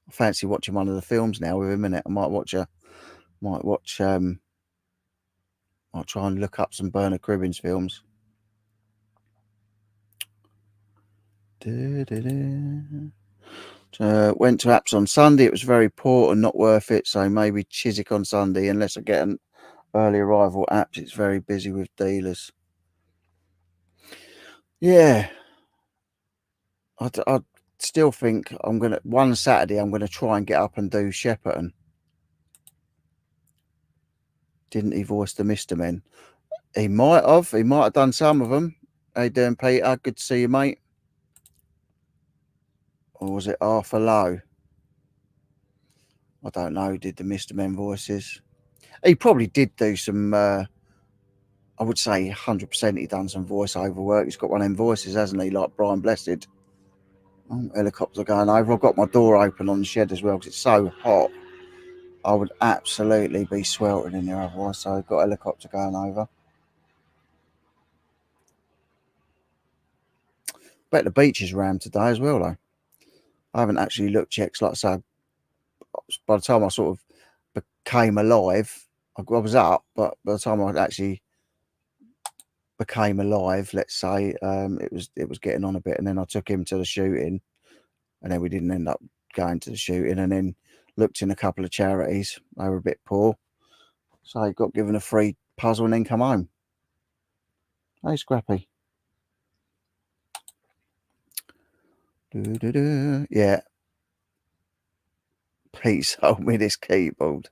I fancy watching one of the films now with him in it. I might I'll try and look up some Bernard Cribbins films. Went to Apps on Sunday. It was very poor and not worth it. So maybe Chiswick on Sunday, unless I get an early arrival Apps. It's very busy with dealers. Yeah, I still think one Saturday I'm gonna try and get up and do Shepperton. Didn't he voice the Mr. Men? He might have. He might have done some of them. Hey, doing, Peter? Good to see you, mate. Or was it Arthur Lowe? I don't know. Who did the Mr. Men voices? He probably did do some. I would say 100% he done some voiceover work. He's got one of them voices, hasn't he? Like Brian Blessed. Oh, helicopter going over. I've got my door open on the shed as well because it's so hot. I would absolutely be sweltering in there otherwise. So I've got a helicopter going over. Bet the beach is rammed today as well, though. I haven't actually looked yet. 'Cause like I say, by the time I sort of became alive, I was up, but by the time I actually became alive, let's say, it was getting on a bit, and then I took him to the shooting, and then we didn't end up going to the shooting, and then looked in a couple of charities. They were a bit poor, so I got given a free puzzle and then come home. Hey, Scrappy. Yeah, Pete sold me this keyboard.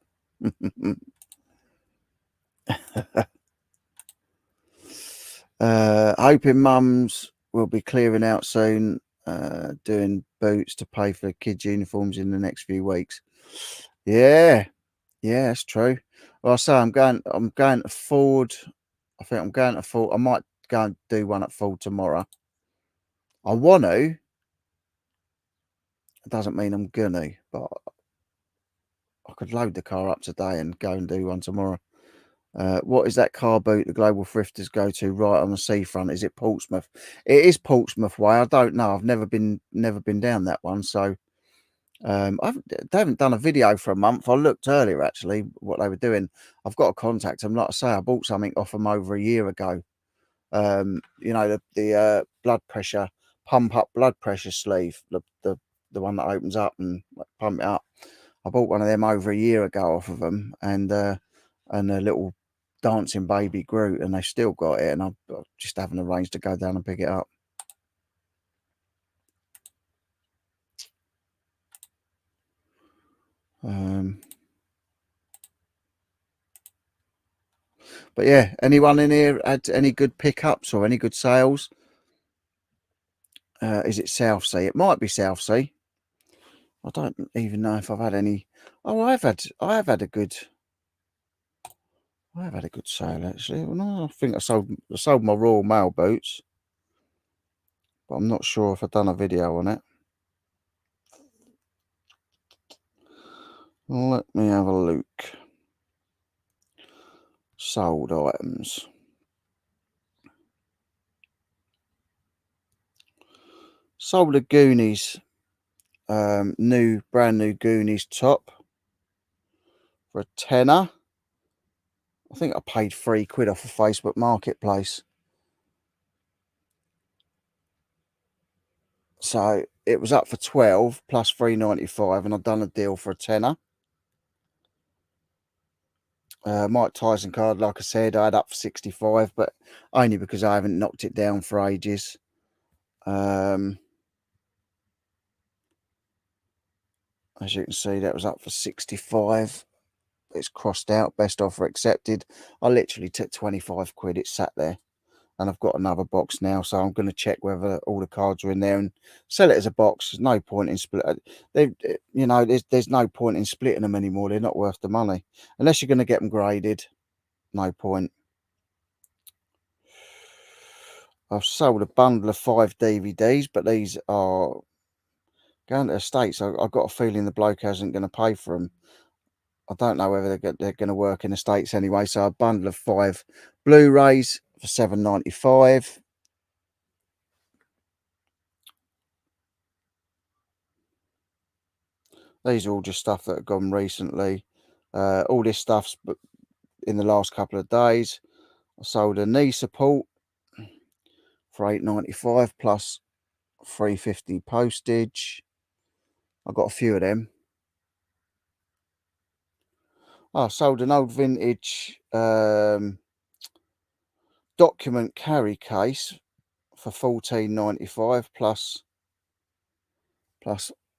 Hoping mums will be clearing out soon, doing boots to pay for kids' uniforms in the next few weeks. Yeah, yeah, that's true. Well, I say I'm going to Ford. I think I'm going to Ford. I might go and do one at Ford tomorrow. I want to. It doesn't mean I'm gonna, but I could load the car up today and go and do one tomorrow. What is that car boot the global thrifters go to right on the seafront? Is it Portsmouth? It is Portsmouth way. I don't know. I've never been down that one. So they haven't done a video for a month. I looked earlier actually what they were doing. I've got to contact them. Like I say, I bought something off them over a year ago. You know, the blood pressure, pump up blood pressure sleeve, the one that opens up and pump it up. I bought one of them over a year ago off of them, and a little dancing baby Groot, and they still got it, and I just haven't arranged to go down and pick it up. But yeah, anyone in here had any good pickups or any good sales? Is it South Sea? It might be South Sea. I don't even know if I've had any. Oh, I have had a good. I have had a good sale actually. Well, no, I think I sold my Royal Mail boots, but I'm not sure if I've done a video on it. Let me have a look. Sold items. Sold a Goonies, brand new Goonies top for a tenner. I think I paid £3 off of Facebook Marketplace. So it was up for 12 plus £3.95, and I've done a deal for a tenner. Mike Tyson card, like I said, I had up for 65, but only because I haven't knocked it down for ages. As you can see, that was up for 65. It's crossed out, best offer accepted. I literally took 25 quid. It sat there, and I've got another box now, so I'm going to check whether all the cards are in there and sell it as a box. There's no point in split. You know, there's no point in splitting them anymore. They're not worth the money unless you're going to get them graded. No point. I've sold a bundle of 5 DVDs, but these are going to the States. I've got a feeling the bloke isn't going to pay for them. I don't know whether they're going to work in the States anyway. So a bundle of 5 Blu-rays for £7.95. These are all just stuff that have gone recently. All this stuff's in the last couple of days. I sold a knee support for £8.95 plus £3.50 postage. I got a few of them. I sold an old vintage document carry case for £14.95 plus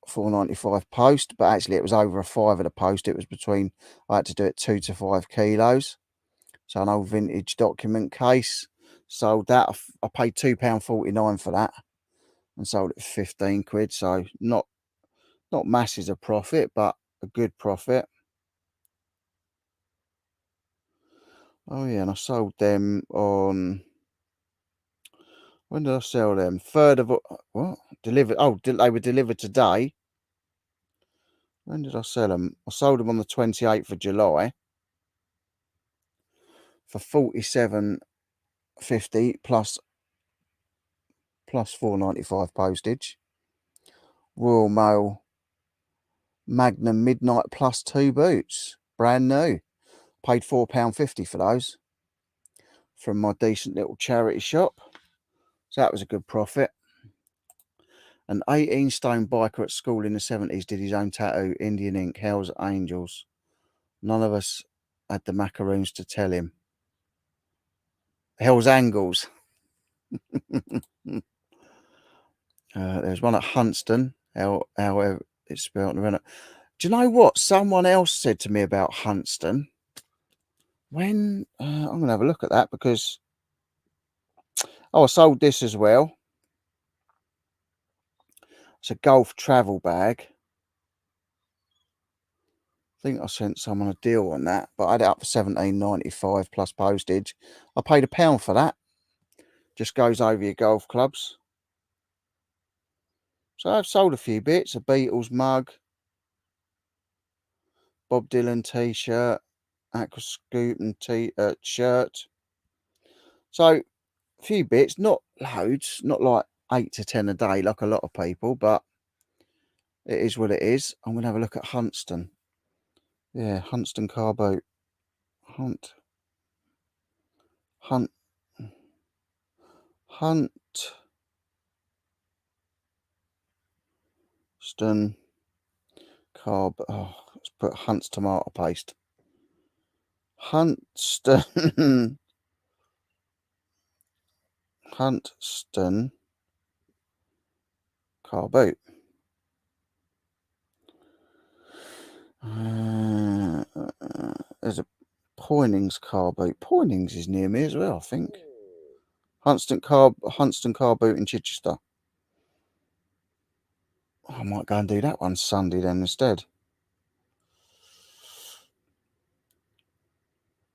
£4.95 post, but actually it was over a five at a post. It was between, I had to do it 2 to 5 kilos. So an old vintage document case. Sold that. I paid £2.49 for that and sold it for 15 quid. So not masses of profit, but a good profit. Oh yeah, and I sold them on, when did I sell them? 3rd of what? Delivered. Oh, they were delivered today. When did I sell them? I sold them on the 28th of July for $47.50 plus $4.95 postage. Royal Mail Magnum Midnight Plus 2 boots, brand new. Paid £4.50 for those from my decent little charity shop. So that was a good profit. An 18-stone biker at school in the 70s did his own tattoo, Indian ink, Hell's Angels. None of us had the macaroons to tell him. Hell's Angles. There's one at Huntston, however it's spelled. Do you know what? Someone else said to me about Huntston. When I'm going to have a look at that because I sold this as well. It's a golf travel bag. I think I sent someone a deal on that, but I had it up for $17.95 plus postage. I paid £1 for that. Just goes over your golf clubs. So I've sold a few bits. A Beatles mug, Bob Dylan t-shirt, Aqua Scoop shirt. So a few bits, not loads, not like 8 to 10 a day like a lot of people, but it is what it is. I'm going to have a look at Huntston. Yeah, Huntston car boot. Huntston carb. Oh, let's put Hunt's tomato paste. Huntston car boot. There's a Poynings car boot. Poynings is near me as well, I think. Huntston car boot in Chichester. I might go and do that one Sunday then instead.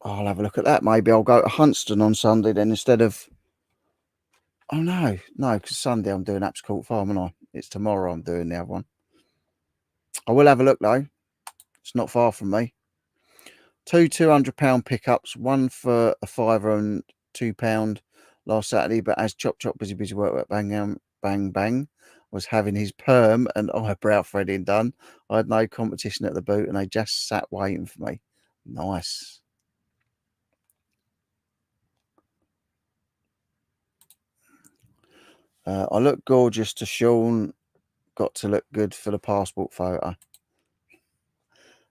I'll have a look at that. Maybe I'll go to Huntston on Sunday then instead of... Oh, no, because Sunday I'm doing Apps Court Farm, and it's tomorrow I'm doing the other one. I will have a look, though. It's not far from me. Two £200 pickups, one for a £5 and £2 last Saturday, but as Chop busy work, bang was having his perm and eyebrow threading done, I had no competition at the boot and they just sat waiting for me. Nice. I look gorgeous to Sean. Got to look good for the passport photo.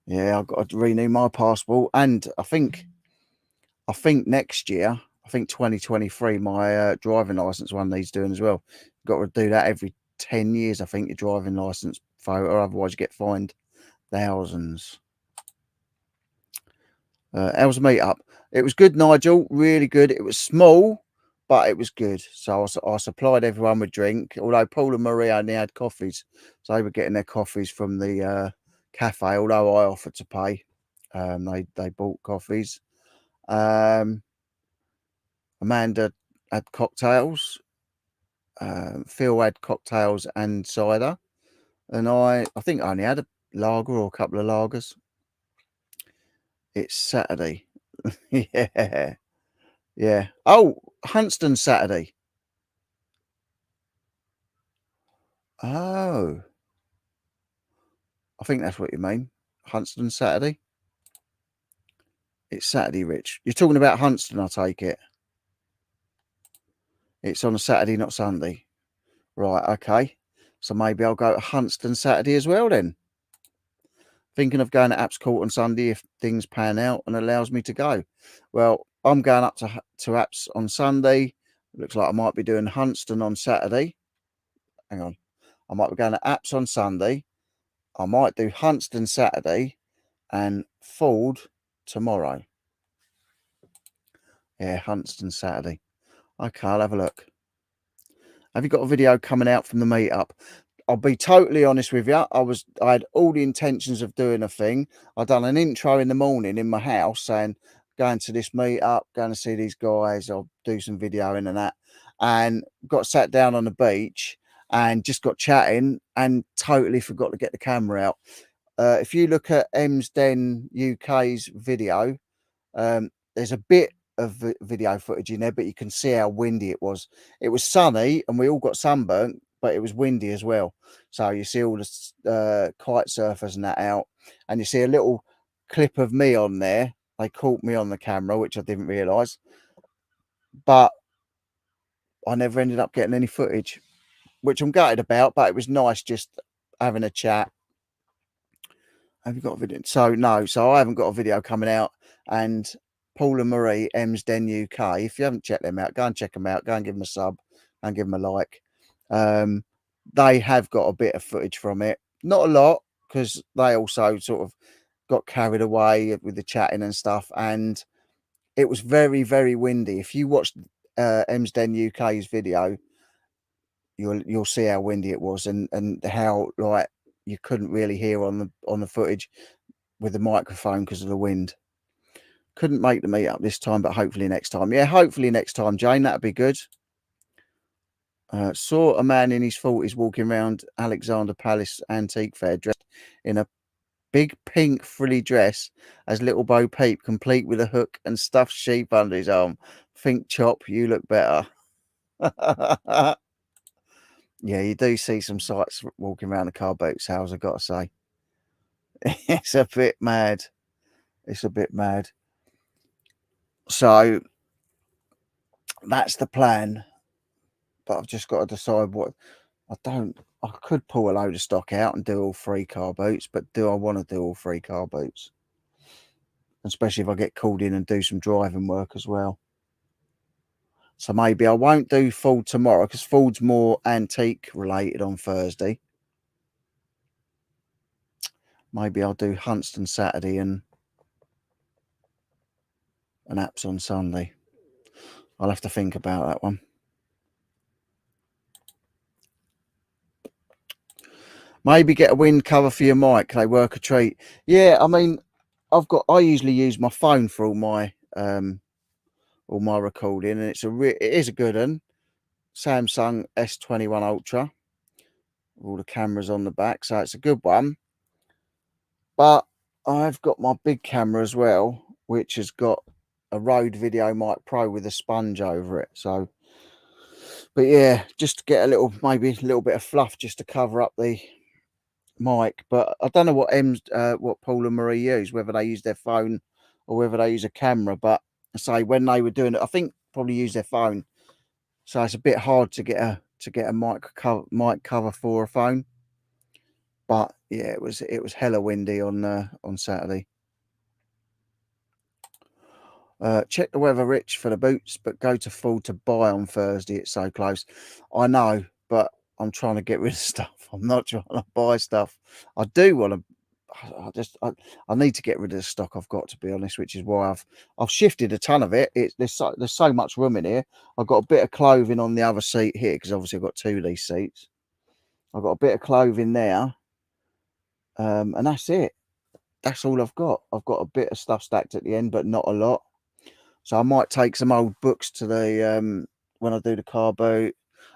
Yeah, I've got to renew my passport, and I think next year, I think 2023, my driving license one needs doing as well. Got to do that every 10 years, I think, your driving license photo, otherwise you get fined thousands. How was the meetup? It was good, Nigel, really good. It was small, but it was good. So I supplied everyone with drink, although Paul and Maria only had coffees. So they were getting their coffees from the cafe, although I offered to pay. They bought coffees. Amanda had cocktails. Phil had cocktails and cider. And I think I only had a lager or a couple of lagers. It's Saturday. Yeah. Yeah. Oh, Huntston Saturday. Oh. I think that's what you mean. Huntston Saturday. It's Saturday, Rich. You're talking about Huntston, I take it. It's on a Saturday, not Sunday. Right, okay. So maybe I'll go to Huntston Saturday as well then. Thinking of going to Apps Court on Sunday if things pan out and allows me to go. Well, I'm going up to Apps on Sunday. Looks like I might be doing Huntston on Saturday. Hang on. I might be going to Apps on Sunday. I might do Huntston Saturday and Ford tomorrow. Yeah, Huntston Saturday. Okay, I'll have a look. Have you got a video coming out from the meetup? I'll be totally honest with you. I had all the intentions of doing a thing. I done an intro in the morning in my house saying, going to this meetup, going to see these guys. I'll do some videoing and that. And got sat down on the beach and just got chatting and totally forgot to get the camera out. if you look at Emsden UK's video, there's a bit of video footage in there, but you can see how windy it was. It was sunny and we all got sunburnt, but it was windy as well. So you see all the kite surfers and that out, and you see a little clip of me on there. They caught me on the camera, which I didn't realise, but I never ended up getting any footage, which I'm gutted about, but it was nice just having a chat. Have you got a video? So no, so I haven't got a video coming out. And Paul and Marie, Emsden UK, if you haven't checked them out, go and check them out. Go and give them a sub and give them a like. They have got a bit of footage from it. Not a lot, because they also sort of got carried away with the chatting and stuff. And it was very, very windy. If you watched Emsden UK's video, you'll see how windy it was, and how like you couldn't really hear on the footage with the microphone because of the wind. Couldn't make the meet up this time, but hopefully next time. Yeah, hopefully next time, Jane. That'd be good. Saw a man in his 40s walking around Alexander Palace Antique Fair dressed in a big pink frilly dress as Little Bo Peep, complete with a hook and stuffed sheep under his arm. Think, Chop, you look better. Yeah, you do see some sights walking around the car boat sales, I've got to say. It's a bit mad. It's a bit mad. So that's the plan. But I've just got to decide what I could pull a load of stock out and do all 3 car boats, but do I want to do all 3 car boats? Especially if I get called in and do some driving work as well. So maybe I won't do Ford tomorrow, because Ford's more antique related on Thursday. Maybe I'll do Huntston Saturday and apps on Sunday. I'll have to think about that one. Maybe get a wind cover for your mic. They work a treat. Yeah, I mean, I usually use my phone for all my recording, and it is a good one. Samsung S21 Ultra, all the cameras on the back, so it's a good one. But I've got my big camera as well, which has got a Rode Video Mic Pro with a sponge over it. So, but yeah, just to get maybe a little bit of fluff just to cover up the mic. But I don't know what Paul and Marie use, whether they use their phone or whether they use a camera. But I say when they were doing it, I think probably use their phone. So it's a bit hard to get a mic cover for a phone. But yeah, it was hella windy on Saturday. Check the weather, Rich, for the boots, but go to Ford to buy on Thursday. It's so close. I know, but I'm trying to get rid of stuff. I'm not trying to buy stuff. I do want to. I need to get rid of the stock I've got, to be honest, which is why I've shifted a ton of it. There's so much room in here. I've got a bit of clothing on the other seat here, because obviously I've got 2 of these seats. I've got a bit of clothing there, and that's it. That's all I've got. I've got a bit of stuff stacked at the end, but not a lot. So I might take some old books to the when I do the car boat.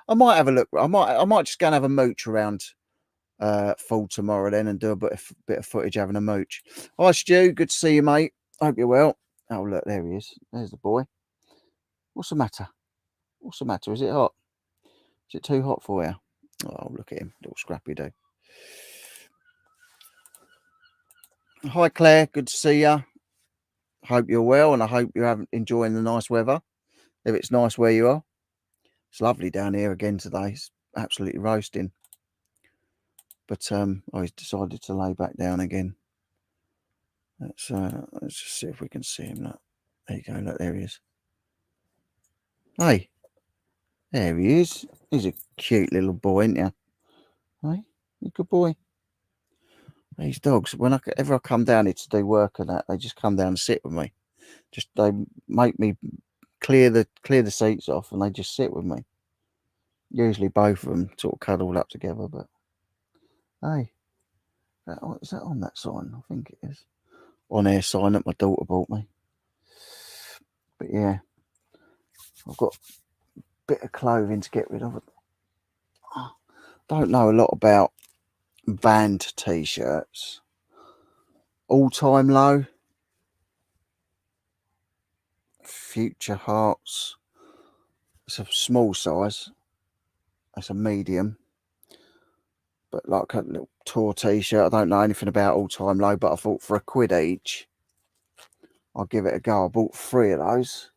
I might have a look. I might just go and have a mooch around Full tomorrow then, and do a bit of footage having a mooch. Hi Stu, good to see you, mate. Hope you're well. Oh look, there he is. There's the boy. What's the matter? What's the matter? Is it hot? Is it too hot for you? Oh, look at him, little scrappy do. Hi Claire, good to see you. Hope you're well, and I hope you're enjoying the nice weather. If it's nice where you are. It's lovely down here again today. It's absolutely roasting. But I decided to lay back down again. Let's just see if we can see him. Look. There you go. Look, there he is. Hey, there he is. He's a cute little boy, isn't you? Hey, you good boy. These dogs, whenever I come down here to do work and that, they just come down and sit with me. They make me clear the seats off, and they just sit with me. Usually both of them sort of cuddled up together, but hey, is that on that sign? I think it is. On air sign that my daughter bought me. But yeah, I've got a bit of clothing to get rid of. Don't know a lot about band t-shirts. All-time low, Future Hearts. It's a small size. It's a medium. But like a little tour t-shirt. I don't know anything about all-time low, but I thought for £1 each, I'll give it a go. I bought 3 of those.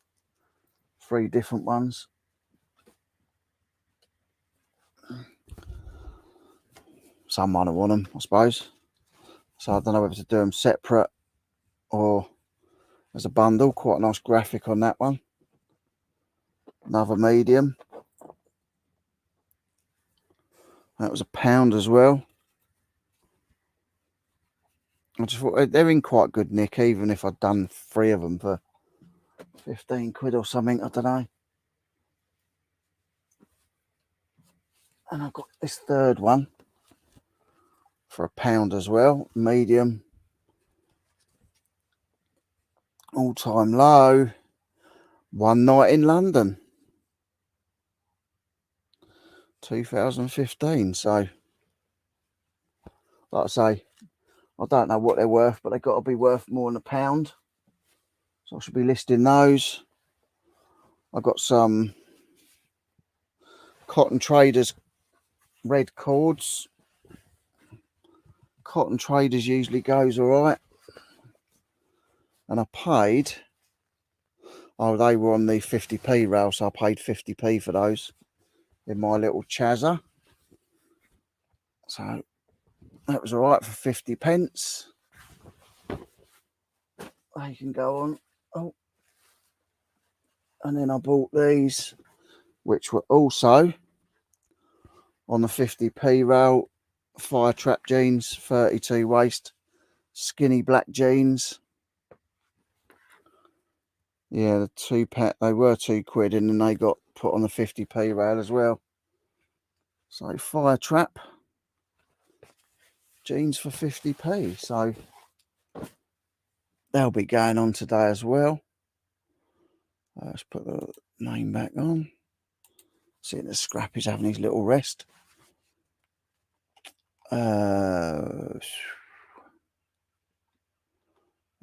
3 different ones. Someone will want them, I suppose. So I don't know whether to do them separate or as a bundle. Quite a nice graphic on that one. Another medium. That was £1 as well. I just thought they're in quite good nick, even if I'd done 3 of them for £15 or something. I don't know. And I've got this third one for £1 as well. Medium. All-time low. One Night in London. 2015. So, like I say, I don't know what they're worth, but they've got to be worth more than £1. So I should be listing those. I've got some Cotton Traders red cords. Cotton Traders usually goes all right. And I paid, oh, they were on the 50p rail, so I paid 50p for those in my little chazza. So that was all right for 50p. They can go on. Oh, and then I bought these, which were also on the 50p rail. Fire Trap jeans, 32 waist, skinny black jeans. Yeah, the 2-pack, they were £2, and then they got put on the 50p rail as well. So Fire Trap jeans for 50p. So they'll be going on today as well. Let's put the name back on. Seeing the Scrappy's having his little rest.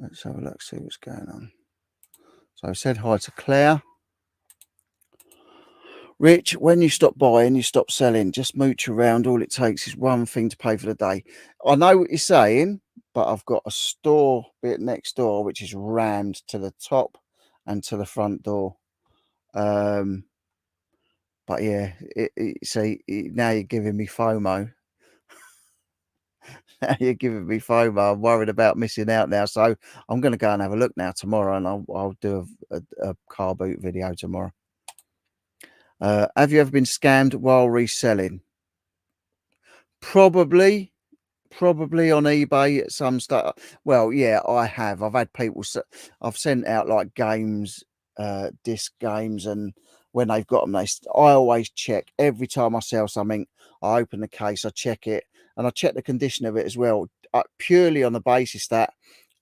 Let's have a look, see what's going on. So I said hi to Claire. Rich, when you stop buying, you stop selling. Just mooch around. All it takes is one thing to pay for the day. I know what you're saying, but I've got a store bit next door which is rammed to the top and to the front door. But yeah, see, now you're giving me FOMO. Now you're giving me FOMO. I'm worried about missing out now. So I'm going to go and have a look now tomorrow, and I'll do a car boot video tomorrow. Have you ever been scammed while reselling? Probably on eBay some stuff. Well, yeah, I have. I've had people. I've sent out like games, disc games, and when they've got them, I always check every time I sell something. I open the case, I check it, and I check the condition of it as well, purely on the basis that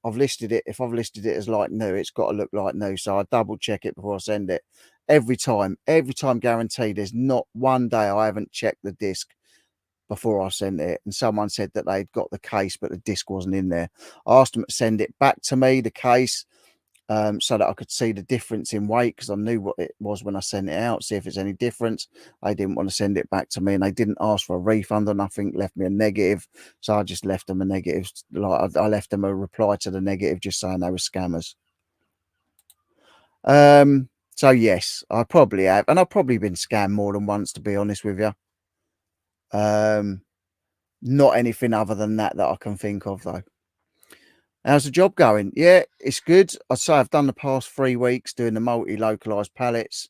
I've listed it. If I've listed it as like new, it's got to look like new. So I double check it before I send it. Every time guaranteed. There's not one day I haven't checked the disc before I sent it. And someone said that they'd got the case, but the disc wasn't in there. I asked them to send it back to me, the case, so that I could see the difference in weight, because I knew what it was when I sent it out, see if it's any difference. They didn't want to send it back to me, and they didn't ask for a refund or nothing, left me a negative. So I just left them a negative. Like I left them a reply to the negative just saying they were scammers. So yes, I probably have, and I've probably been scammed more than once, to be honest with you. Not anything other than that I can think of, though. How's the job going? Yeah, it's good. I'd say I've done the past 3 weeks doing the multi-localized pallets.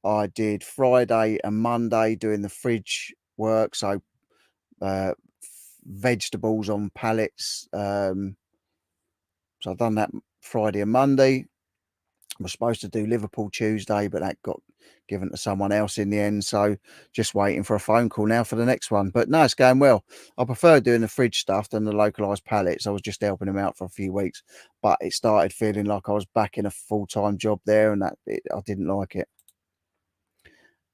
I did Friday and Monday doing the fridge work, so vegetables on pallets. So I've done that Friday and Monday. I was supposed to do Liverpool Tuesday, but that got given to someone else in the end. So just waiting for a phone call now for the next one. But no, it's going well. I prefer doing the fridge stuff than the localized pallets. I was just helping him out for a few weeks, but it started feeling like I was back in a full-time job there, and I didn't like it.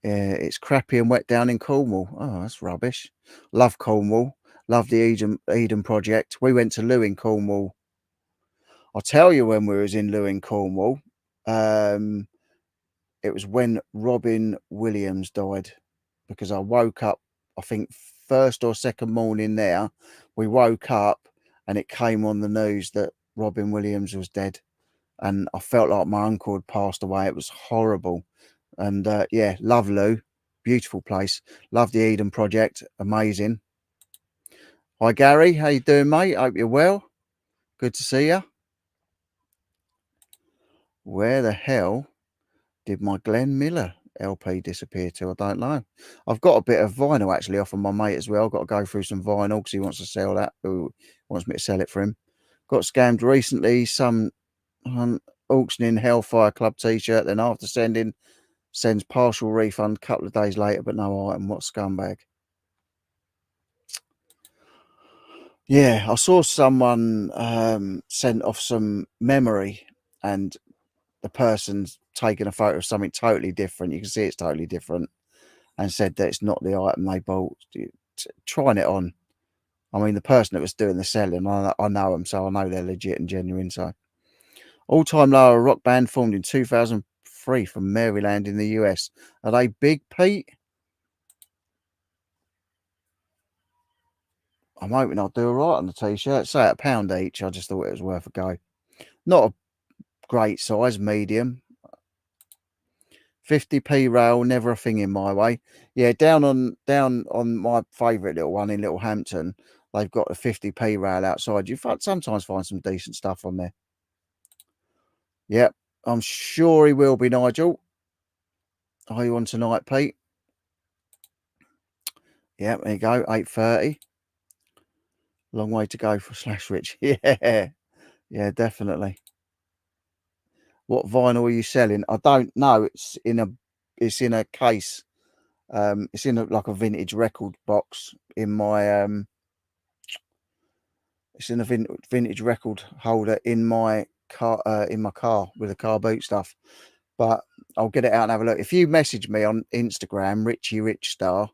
It's crappy and wet down in Cornwall. Oh, that's rubbish. Love Cornwall. Love the Eden Project. We went to Lou in Cornwall I'll tell you when we was in Lewin, Cornwall. Um, it was when Robin Williams died, because I woke up, I think first or second morning there, we woke up and it came on the news that Robin Williams was dead. And I felt like my uncle had passed away. It was horrible. And yeah, love Lou. Beautiful place. Love the Eden Project. Amazing. Hi, Gary. How you doing, mate? Hope you're well. Good to see you. Where the hell did my Glenn Miller LP disappear to? I don't know. I've got a bit of vinyl actually off of my mate as well. Got to go through some vinyl because he wants to sell that. Who wants me to sell it for him. Got scammed recently. Some auctioning Hellfire Club t-shirt. Then after sends partial refund a couple of days later, but no item. What scumbag. Yeah, I saw someone sent off some memory, and the person's taken a photo of something totally different. You can see it's totally different, and said that it's not the item they bought. Trying it on. I mean, the person that was doing the selling, I know them, so I know they're legit and genuine. So, all-time low, a rock band formed in 2003 from Maryland in the US. Are they big, Pete? I'm hoping I'll do all right on the t-shirt. Say at £1 each. I just thought it was worth a go. Not a great size, medium. 50p rail, never a thing in my way. Yeah, down on my favourite little one in Little Hampton, they've got a 50p rail outside. You sometimes find some decent stuff on there. Yep, I'm sure he will be, Nigel. Are you on tonight, Pete? Yep, there you go, 8:30. Long way to go for Slash Rich. Yeah, yeah, definitely. What vinyl are you selling? I don't know. It's in a case. It's in like a vintage record box in my it's in a vintage record holder in my car with the car boot stuff. But I'll get it out and have a look. If you message me on Instagram, Richie Rich Star,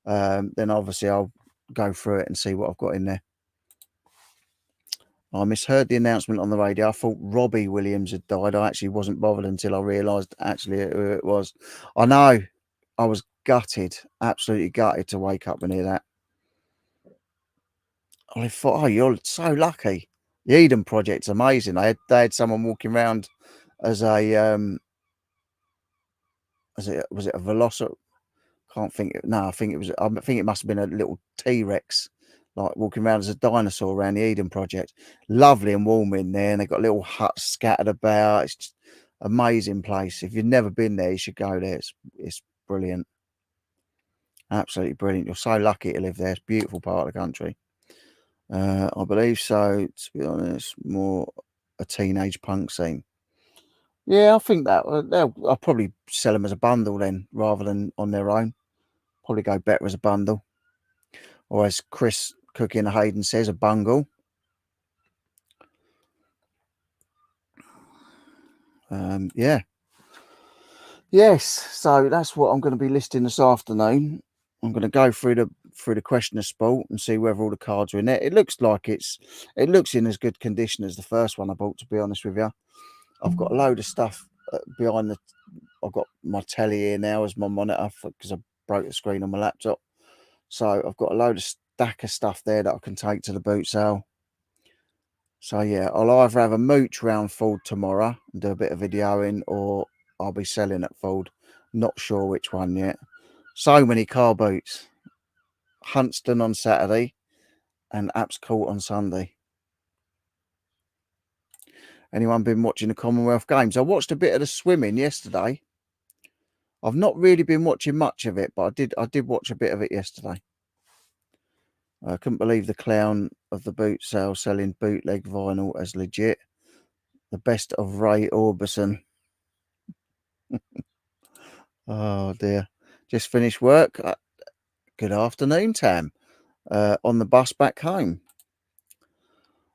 then obviously I'll go through it and see what I've got in there. I misheard the announcement on the radio. I thought Robbie Williams had died. I actually wasn't bothered until I realised actually who it was. I know. I was gutted, absolutely gutted to wake up and hear that. I thought, oh, you're so lucky. The Eden Project's amazing. They had someone walking around as a was it a Veloci? Can't think. No, I think it was. I think it must have been a little T-Rex, like walking around as a dinosaur around the Eden Project. Lovely and warm in there, and they got little huts scattered about. It's just amazing place. If you've never been there, you should go there. It's brilliant, absolutely brilliant. You're so lucky to live there. It's a beautiful part of the country. I believe so. To be honest, more a teenage punk scene. Yeah, I think that I'll probably sell them as a bundle then, rather than on their own. Probably go better as a bundle, or as Chris Cook in Hayden says, a bungle. Yeah. Yes. So that's what I'm going to be listing this afternoon. I'm going to go through the question of sport and see whether all the cards are in there. It looks like it looks in as good condition as the first one I bought, to be honest with you. I've got a load of stuff behind the. I've got my telly here now as my monitor because I broke the screen on my laptop. So I've got a load of stack of stuff there that I can take to the boot sale. So yeah, I'll either have a mooch round Ford tomorrow and do a bit of videoing, or I'll be selling at Ford. Not sure which one yet. So many car boots. Huntston on Saturday and Apps Court on Sunday. Anyone been watching the Commonwealth Games? I watched a bit of the swimming yesterday. I've not really been watching much of it, but I did watch a bit of it yesterday. I couldn't believe the clown of the boot sale selling bootleg vinyl as legit. The best of Ray Orbison. Oh dear. Just finished work. Good afternoon, Tam. On the bus back home.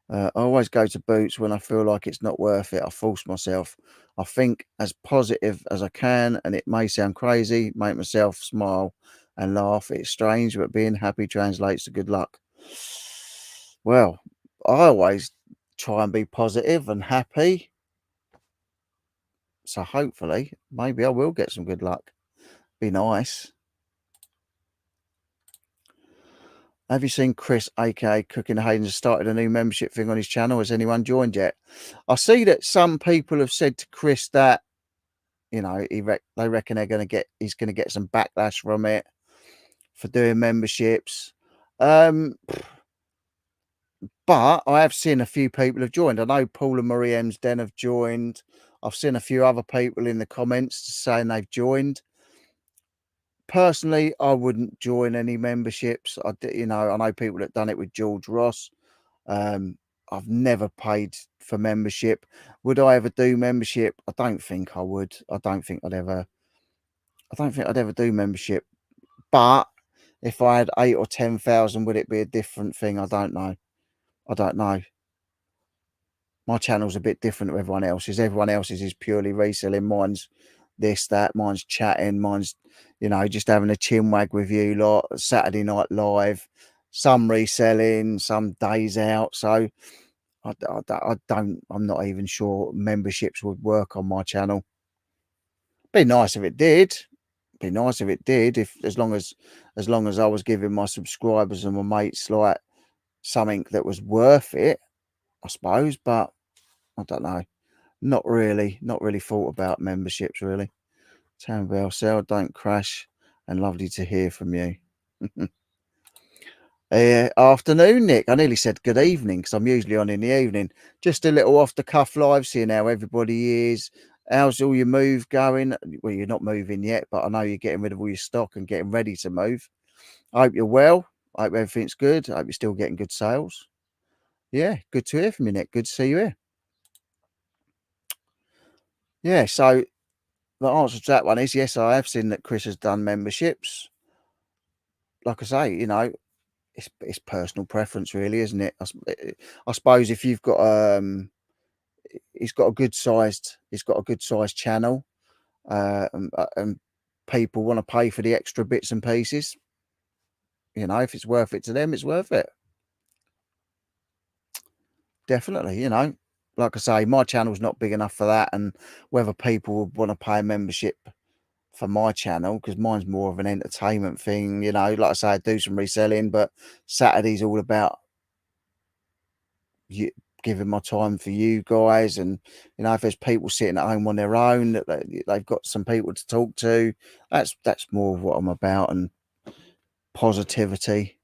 I always go to Boots when I feel like it's not worth it. I force myself. I think as positive as I can, and it may sound crazy, make myself smile and laugh. It's strange, but being happy translates to good luck. Well, I always try and be positive and happy. So hopefully, maybe I will get some good luck. Be nice. Have you seen Chris, aka Cooking Hayden, has started a new membership thing on his channel? Has anyone joined yet? I see that some people have said to Chris that, you know, they reckon he's going to get some backlash from it for doing memberships. But I have seen a few people have joined. I know Paul and Marie M's Den have joined. I've seen a few other people in the comments saying they've joined. Personally, I wouldn't join any memberships. I know people that done it with George Ross. I've never paid for membership. Would I ever do membership? I don't think I would. I don't think I'd ever do membership. But if I had 8 or 10,000, would it be a different thing? I don't know. My channel's a bit different to everyone else's. Everyone else's is purely reselling. Mine's this, that. Mine's chatting. Mine's, just having a chin wag with you lot. Saturday Night Live. Some reselling, some days out. So I'm not even sure memberships would work on my channel. Be nice if it did. As long as I was giving my subscribers and my mates like something that was worth it, I suppose. But I don't know. Not really thought about memberships, really. Town Bell Sale, don't crash, and lovely to hear from you. Afternoon, Nick. I nearly said good evening because I'm usually on in the evening. Just a little off the cuff live, seeing how everybody is. How's all your move going? Well, you're not moving yet, but I know you're getting rid of all your stock and getting ready to move. I hope you're well. I hope everything's good. I hope you're still getting good sales. Yeah, good to hear from you, Nick. Good to see you here. Yeah, so the answer to that one is yes, I have seen that Chris has done memberships. Like I say, it's personal preference, really, isn't it? I suppose if you've got he's got a good sized channel, and people want to pay for the extra bits and pieces. If it's worth it to them, it's worth it. Definitely, like I say, my channel's not big enough for that, and whether people want to pay a membership for my channel, because mine's more of an entertainment thing, like I say, I do some reselling, but Saturday's all about you giving my time for you guys. And if there's people sitting at home on their own, that they've got some people to talk to, that's more of what I'm about, and positivity.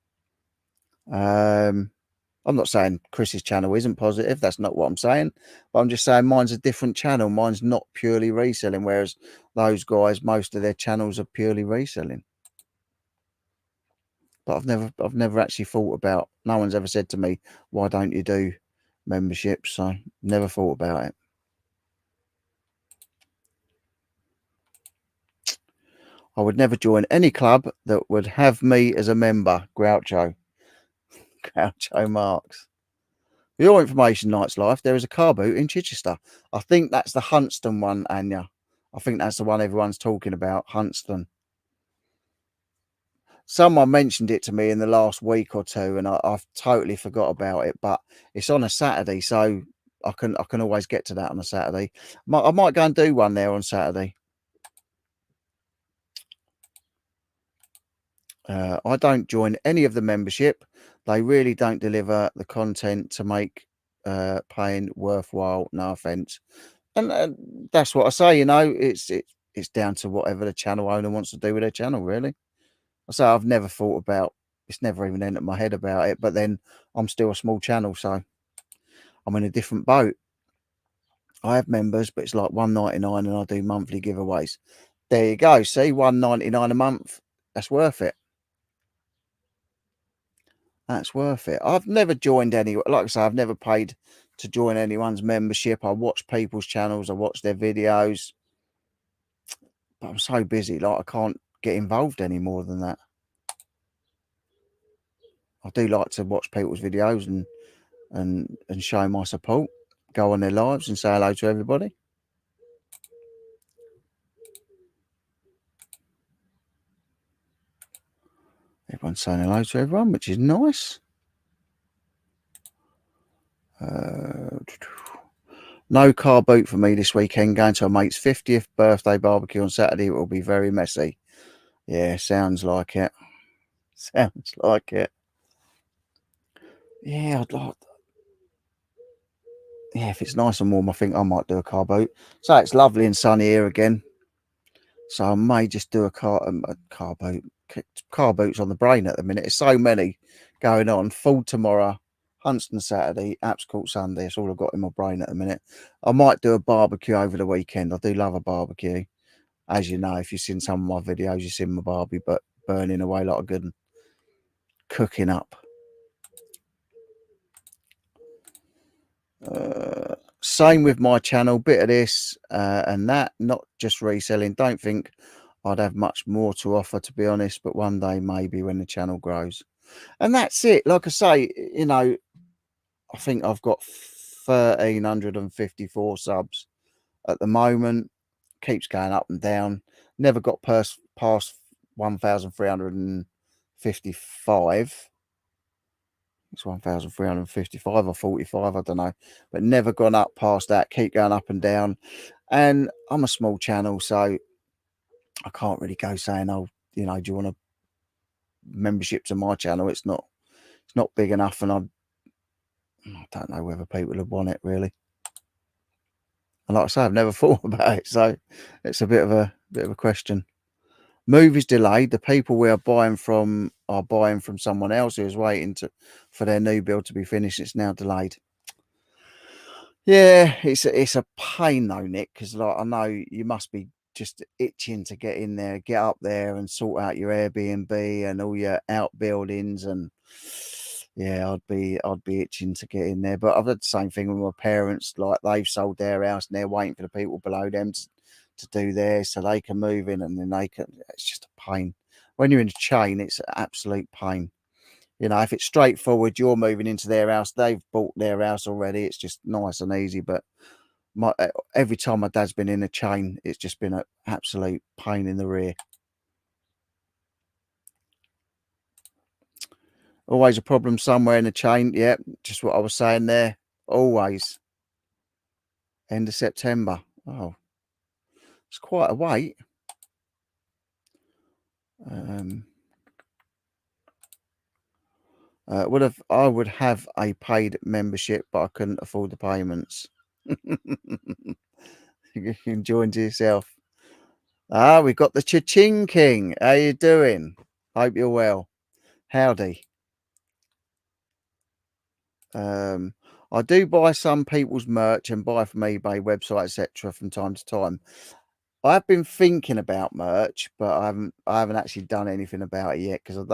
I'm not saying Chris's channel isn't positive. That's not what I'm saying. But I'm just saying mine's a different channel. Mine's not purely reselling, whereas those guys, most of their channels are purely reselling. But I've never actually thought about. No one's ever said to me, "Why don't you do memberships?" So never thought about it. I would never join any club that would have me as a member. Groucho Marx. For your information, Night's Life, there is a car boot in Chichester. I think that's the Huntston one, Anya. I think that's the one everyone's talking about, Huntston. Someone mentioned it to me in the last week or two, and I've totally forgot about it. But it's on a Saturday, so I can always get to that on a Saturday. I might go and do one there on Saturday. I don't join any of the membership. They really don't deliver the content to make paying worthwhile. No offense, and that's what I say. It's down to whatever the channel owner wants to do with their channel. Really, I say I've never thought about. It's never even entered my head about it. But then I'm still a small channel, so I'm in a different boat. I have members, but it's like $1.99, and I do monthly giveaways. There you go. See, $1.99 a month. That's worth it. That's worth it. I've never joined any. Like I say, I've never paid to join anyone's membership. I watch people's channels. I watch their videos. But I'm so busy, like I can't get involved any more than that. I do like to watch people's videos and show my support. Go on their lives and say hello to everybody. Everyone's saying hello to everyone, which is nice. No car boot for me this weekend. Going to a mate's 50th birthday barbecue on Saturday. It will be very messy. Yeah, sounds like it. Sounds like it. Yeah, I'd like. Yeah, if it's nice and warm, I think I might do a car boot. So it's lovely and sunny here again. So I may just do a car boot. Car boots on the brain at the minute. There's so many going on. Full tomorrow, Huntston Saturday, Apps Court Sunday. It's all I've got in my brain at the minute. I might do a barbecue over the weekend. I do love a barbecue. As you know, if you've seen some of my videos, you've seen my barbie, but burning away like a good one. Cooking up. Same with my channel, bit of this and that, not just reselling. Don't think I'd have much more to offer, to be honest, but one day maybe when the channel grows. And that's it. Like I say, you know, I think I've got 1,354 subs at the moment. Keeps going up and down. Never got past 1,355. It's 1,355 or 45, I don't know, but never gone up past that. Keep going up and down. And I'm a small channel, so I can't really go saying, oh, you know, do you want a membership to my channel? It's not big enough, and I don't know whether people would want it really. And like I say, I've never thought about it, so it's a bit of a question. Movies delayed. The people we are buying from someone else who is waiting for their new build to be finished. It's now delayed. Yeah, it's a pain though, Nick, because like I know you must be just itching to get in there, get up there, and sort out your Airbnb and all your outbuildings, and yeah, I'd be itching to get in there. But I've had the same thing with my parents. Like they've sold their house and they're waiting for the people below them to do theirs so they can move in, and then they can. It's just a pain when you're in a chain. It's an absolute pain. You know, if it's straightforward, you're moving into their house, they've bought their house already. It's just nice and easy. But every time my dad's been in a chain, it's just been an absolute pain in the rear. Always a problem somewhere in the chain. Yeah, just what I was saying there. Always. End of September. Oh, it's quite a wait. I would have a paid membership, but I couldn't afford the payments. You can join to yourself. Ah, we've got the Cha-Ching King. How you doing? Hope you're well. Howdy. I do buy some people's merch and buy from eBay, website, etc. from time to time. I've been thinking about merch, but I haven't actually done anything about it yet because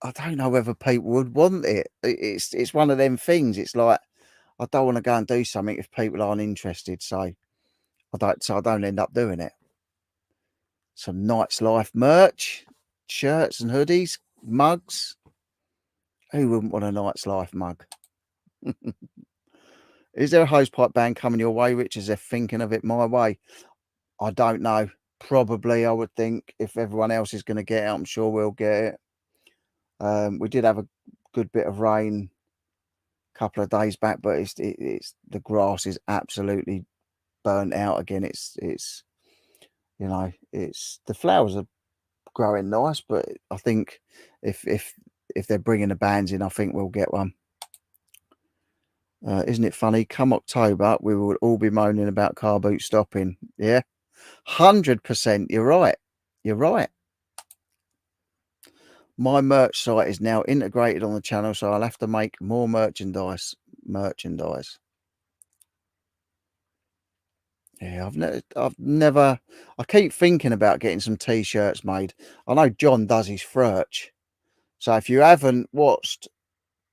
I don't know whether people would want it. It's one of them things. It's like I don't want to go and do something if people aren't interested, so I don't end up doing it. Some Night's Life merch, shirts and hoodies, mugs. Who wouldn't want a Night's Life mug? Is there a hosepipe ban coming your way, Rich? Is they're thinking of it my way? I don't know. Probably, I would think if everyone else is going to get it, I'm sure we'll get it. We did have a good bit of rain a couple of days back, but it's the grass is absolutely burnt out again. It's you know, it's the flowers are growing nice, but I think if they're bringing the bands in, I think we'll get one. Isn't it funny? Come October, we will all be moaning about car boot stopping. Yeah, 100%. You're right. You're right. My merch site is now integrated on the channel, so I'll have to make more merchandise. Yeah, I've never. I keep thinking about getting some t-shirts made. I know John does his frurch. So if you haven't watched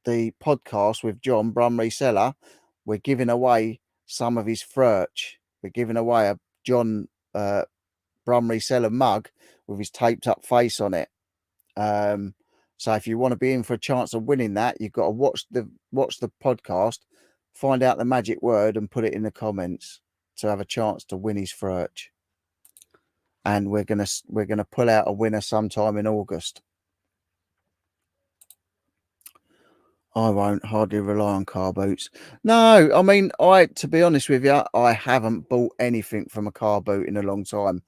the podcast with John Brum Reseller, we're giving away some of his frurch. We're giving away a John Brum Reseller mug with his taped up face on it. So if you want to be in for a chance of winning that, you've got to watch the podcast, find out the magic word, and put it in the comments to have a chance to win his frurch. And we're gonna pull out a winner sometime in August. I won't hardly rely on car boots. No, I mean, to be honest with you, I haven't bought anything from a car boot in a long time.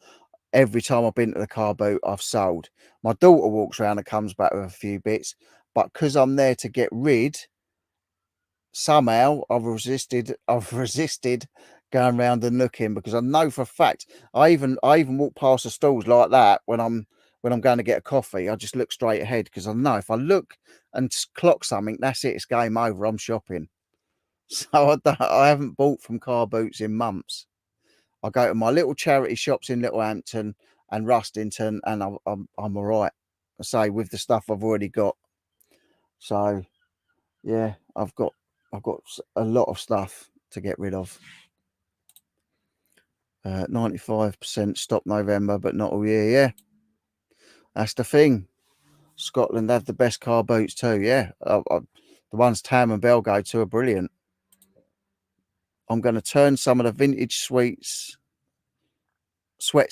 Every time I've been to the car boot, I've sold. My daughter walks around and comes back with a few bits, but because I'm there to get rid, somehow I've resisted going round and looking, because I know for a fact I even walk past the stalls like that when I'm going to get a coffee. I just look straight ahead, because I know if I look and clock something, that's it, it's game over. I'm shopping. So I haven't bought from car boots in months. I go to my little charity shops in Littlehampton and Rustington, and I'm all right. I say, with the stuff I've already got. So yeah, I've got a lot of stuff to get rid of. 95% stop November, but not all year. Yeah, that's the thing. Scotland have the best car boots too. Yeah, the ones Tam and Bell go to are brilliant. I'm going to turn some of the vintage sweats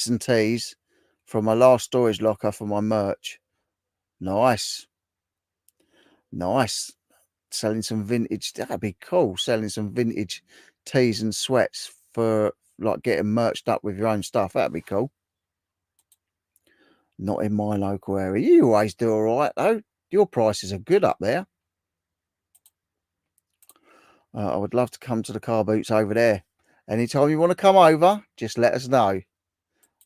and tees from my last storage locker for my merch. Nice, nice. Selling some vintage. That'd be cool. Selling some vintage tees and sweats for like getting merched up with your own stuff. That'd be cool. Not in my local area. You always do all right though. Your prices are good up there. I would love to come to the car boots over there. Anytime you want to come over, just let us know.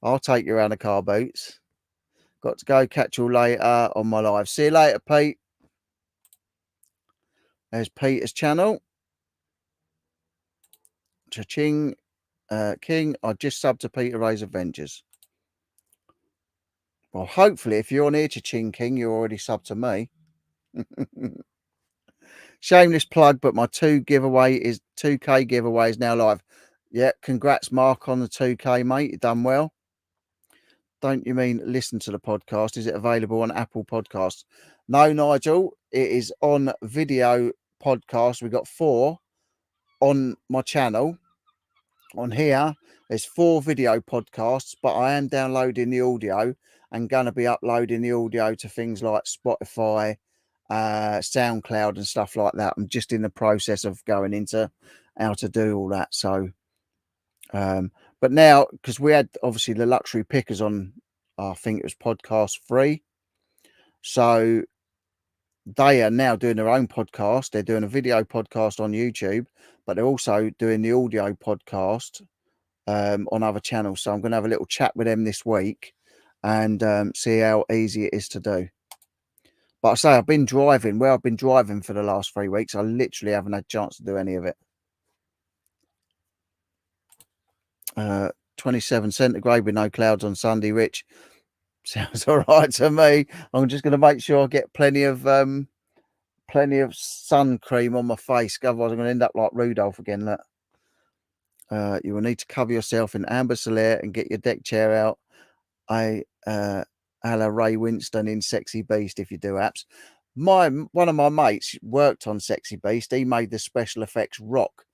I'll take you around the car boots. Got to go. Catch you later on my live. See you later, Pete. There's Peter's channel. Cha-ching. King, I just subbed to Peter Ray's Adventures. Well, hopefully, if you're on here, Cha-ching King, you're already subbed to me. Shameless plug, but my 2K giveaway is now live. Yeah, congrats, Mark, on the 2K, mate. You done well. Don't you mean listen to the podcast? Is it available on Apple Podcasts? No, Nigel, it is on video podcast. We've got 4 on my channel. On here, there's 4 video podcasts, but I am downloading the audio and going to be uploading the audio to things like Spotify, SoundCloud and stuff like that. I'm just in the process of going into how to do all that. So, but now, because we had obviously the luxury pickers on, I think it was podcast 3. So they are now doing their own podcast. They're doing a video podcast on YouTube, but they're also doing the audio podcast on other channels. So I'm going to have a little chat with them this week and see how easy it is to do. But I say, I've been driving. Well, I've been driving for the last 3 weeks. I literally haven't had a chance to do any of it. 27 centigrade with no clouds on Sunday, Rich. Sounds all right to me. I'm just going to make sure I get plenty of sun cream on my face. Otherwise, I'm going to end up like Rudolph again. Look. You will need to cover yourself in amber Solaire and get your deck chair out. A la Ray Winston in Sexy Beast if you do apps. One of my mates worked on Sexy Beast. He made the special effects rock.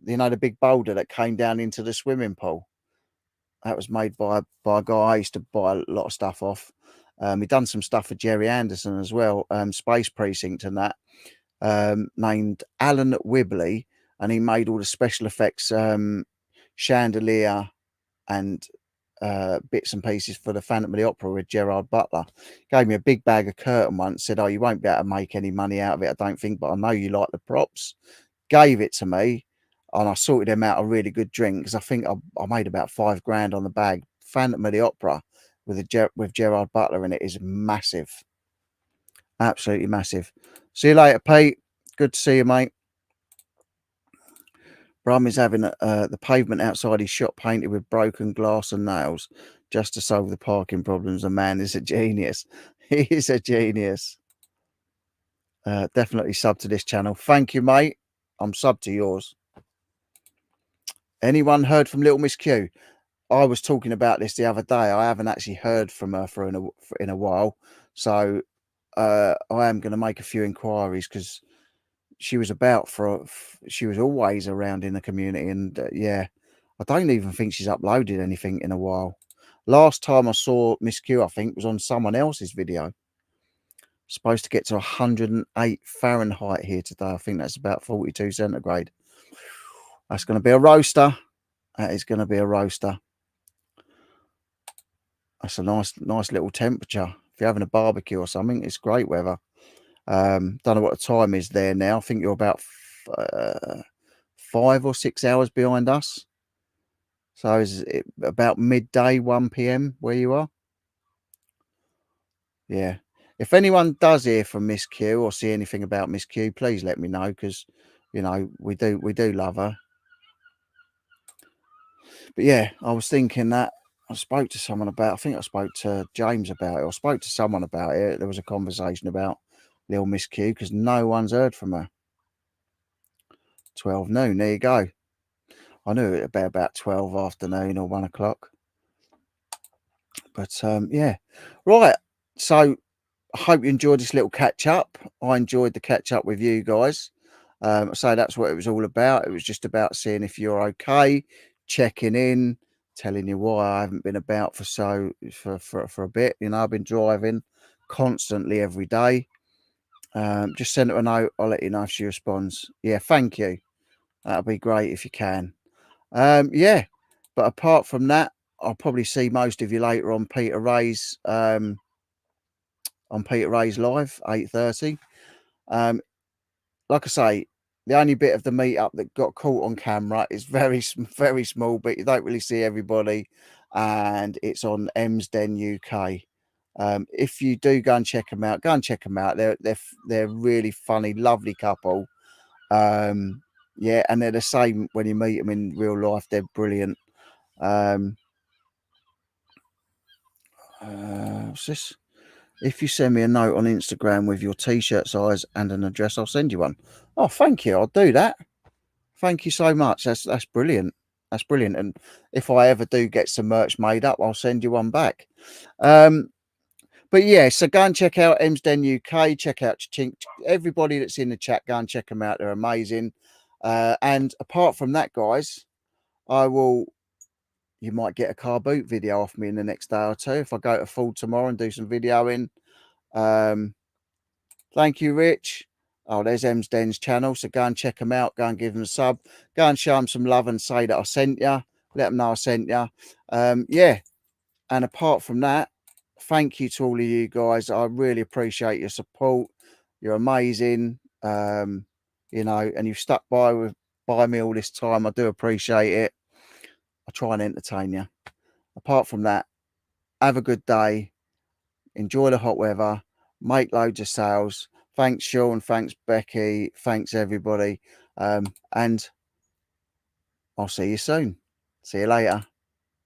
You know, the big boulder that came down into the swimming pool. That was made by a guy I used to buy a lot of stuff off. He'd done some stuff for Jerry Anderson as well, Space Precinct and that, named Alan Wibley, and he made all the special effects, chandelier and bits and pieces for the Phantom of the Opera with Gerard Butler. Gave me a big bag of curtain once, said, "Oh, you won't be able to make any money out of it, I don't think, but I know you like the props." Gave it to me, and I sorted him out a really good drink, because I think I made about $5 on the bag. Phantom of the Opera with Gerard Butler in it is massive, absolutely massive. See you later, Pete. Good to see you, mate. Brum is having the pavement outside his shop painted with broken glass and nails just to solve the parking problems. The man is a genius. He is a genius. Definitely sub to this channel. Thank you, mate. I'm sub to yours. Anyone heard from Little Miss Q? I was talking about this the other day. I haven't actually heard from her in a while. So I am going to make a few inquiries, because she was she was always around in the community, and yeah, I don't even think she's uploaded anything in a while. Last time I saw Miss Q, I think, was on someone else's video. Supposed to get to 108 Fahrenheit here today. I think that's about 42 centigrade. That's going to be a roaster. That is going to be a roaster. That's a nice little temperature. If you're having a barbecue or something, it's great weather. Don't know what the time is there now. I think you're about 5 or 6 hours behind us. So is it about midday, 1 p.m. where you are? Yeah. If anyone does hear from Miss Q or see anything about Miss Q, please let me know, because you know we do love her. But yeah, I was thinking that I spoke to someone about. I think I spoke to James about it, or spoke to someone about it. There was a conversation about little Miss Q because no one's heard from her. 12 noon. There you go. I knew it about 12 afternoon or 1 o'clock. But yeah, right. So I hope you enjoyed this little catch up. I enjoyed the catch up with you guys. So that's what it was all about. It was just about seeing if you're okay, checking in, telling you why I haven't been about for a bit. You know, I've been driving constantly every day. Just send her a note. I'll let you know if she responds. Yeah, thank you. That'll be great if you can. Yeah, but apart from that, I'll probably see most of you later on Peter Ray's live, 8:30. Like I say, the only bit of the meetup that got caught on camera is very small, but you don't really see everybody, and it's on M's Den UK. If you do go and check them out, go and check them out. They're really funny, lovely couple. Yeah, and they're the same when you meet them in real life. They're brilliant. What's this? If you send me a note on Instagram with your t-shirt size and an address, I'll send you one. Oh, thank you. I'll do that. Thank you so much. That's brilliant. That's brilliant. And if I ever do get some merch made up, I'll send you one back. But yeah, so go and check out M's Den UK. Check out Chink. Everybody that's in the chat, go and check them out. They're amazing. And apart from that, guys, you might get a car boot video off me in the next day or two if I go to Ford tomorrow and do some videoing. Thank you, Rich. Oh, there's M's Den's channel, so go and check them out. Go and give them a sub. Go and show them some love and say that I sent you. Let them know I sent you. Yeah, and apart from that, thank you to all of you guys. I really appreciate your support. You're amazing. You know, and you've stuck by me all this time. I do appreciate it. I try and entertain you. Apart from that, have a good day. Enjoy the hot weather. Make loads of sales. Thanks, Sean. Thanks, Becky. Thanks, everybody. And I'll see you soon. See you later.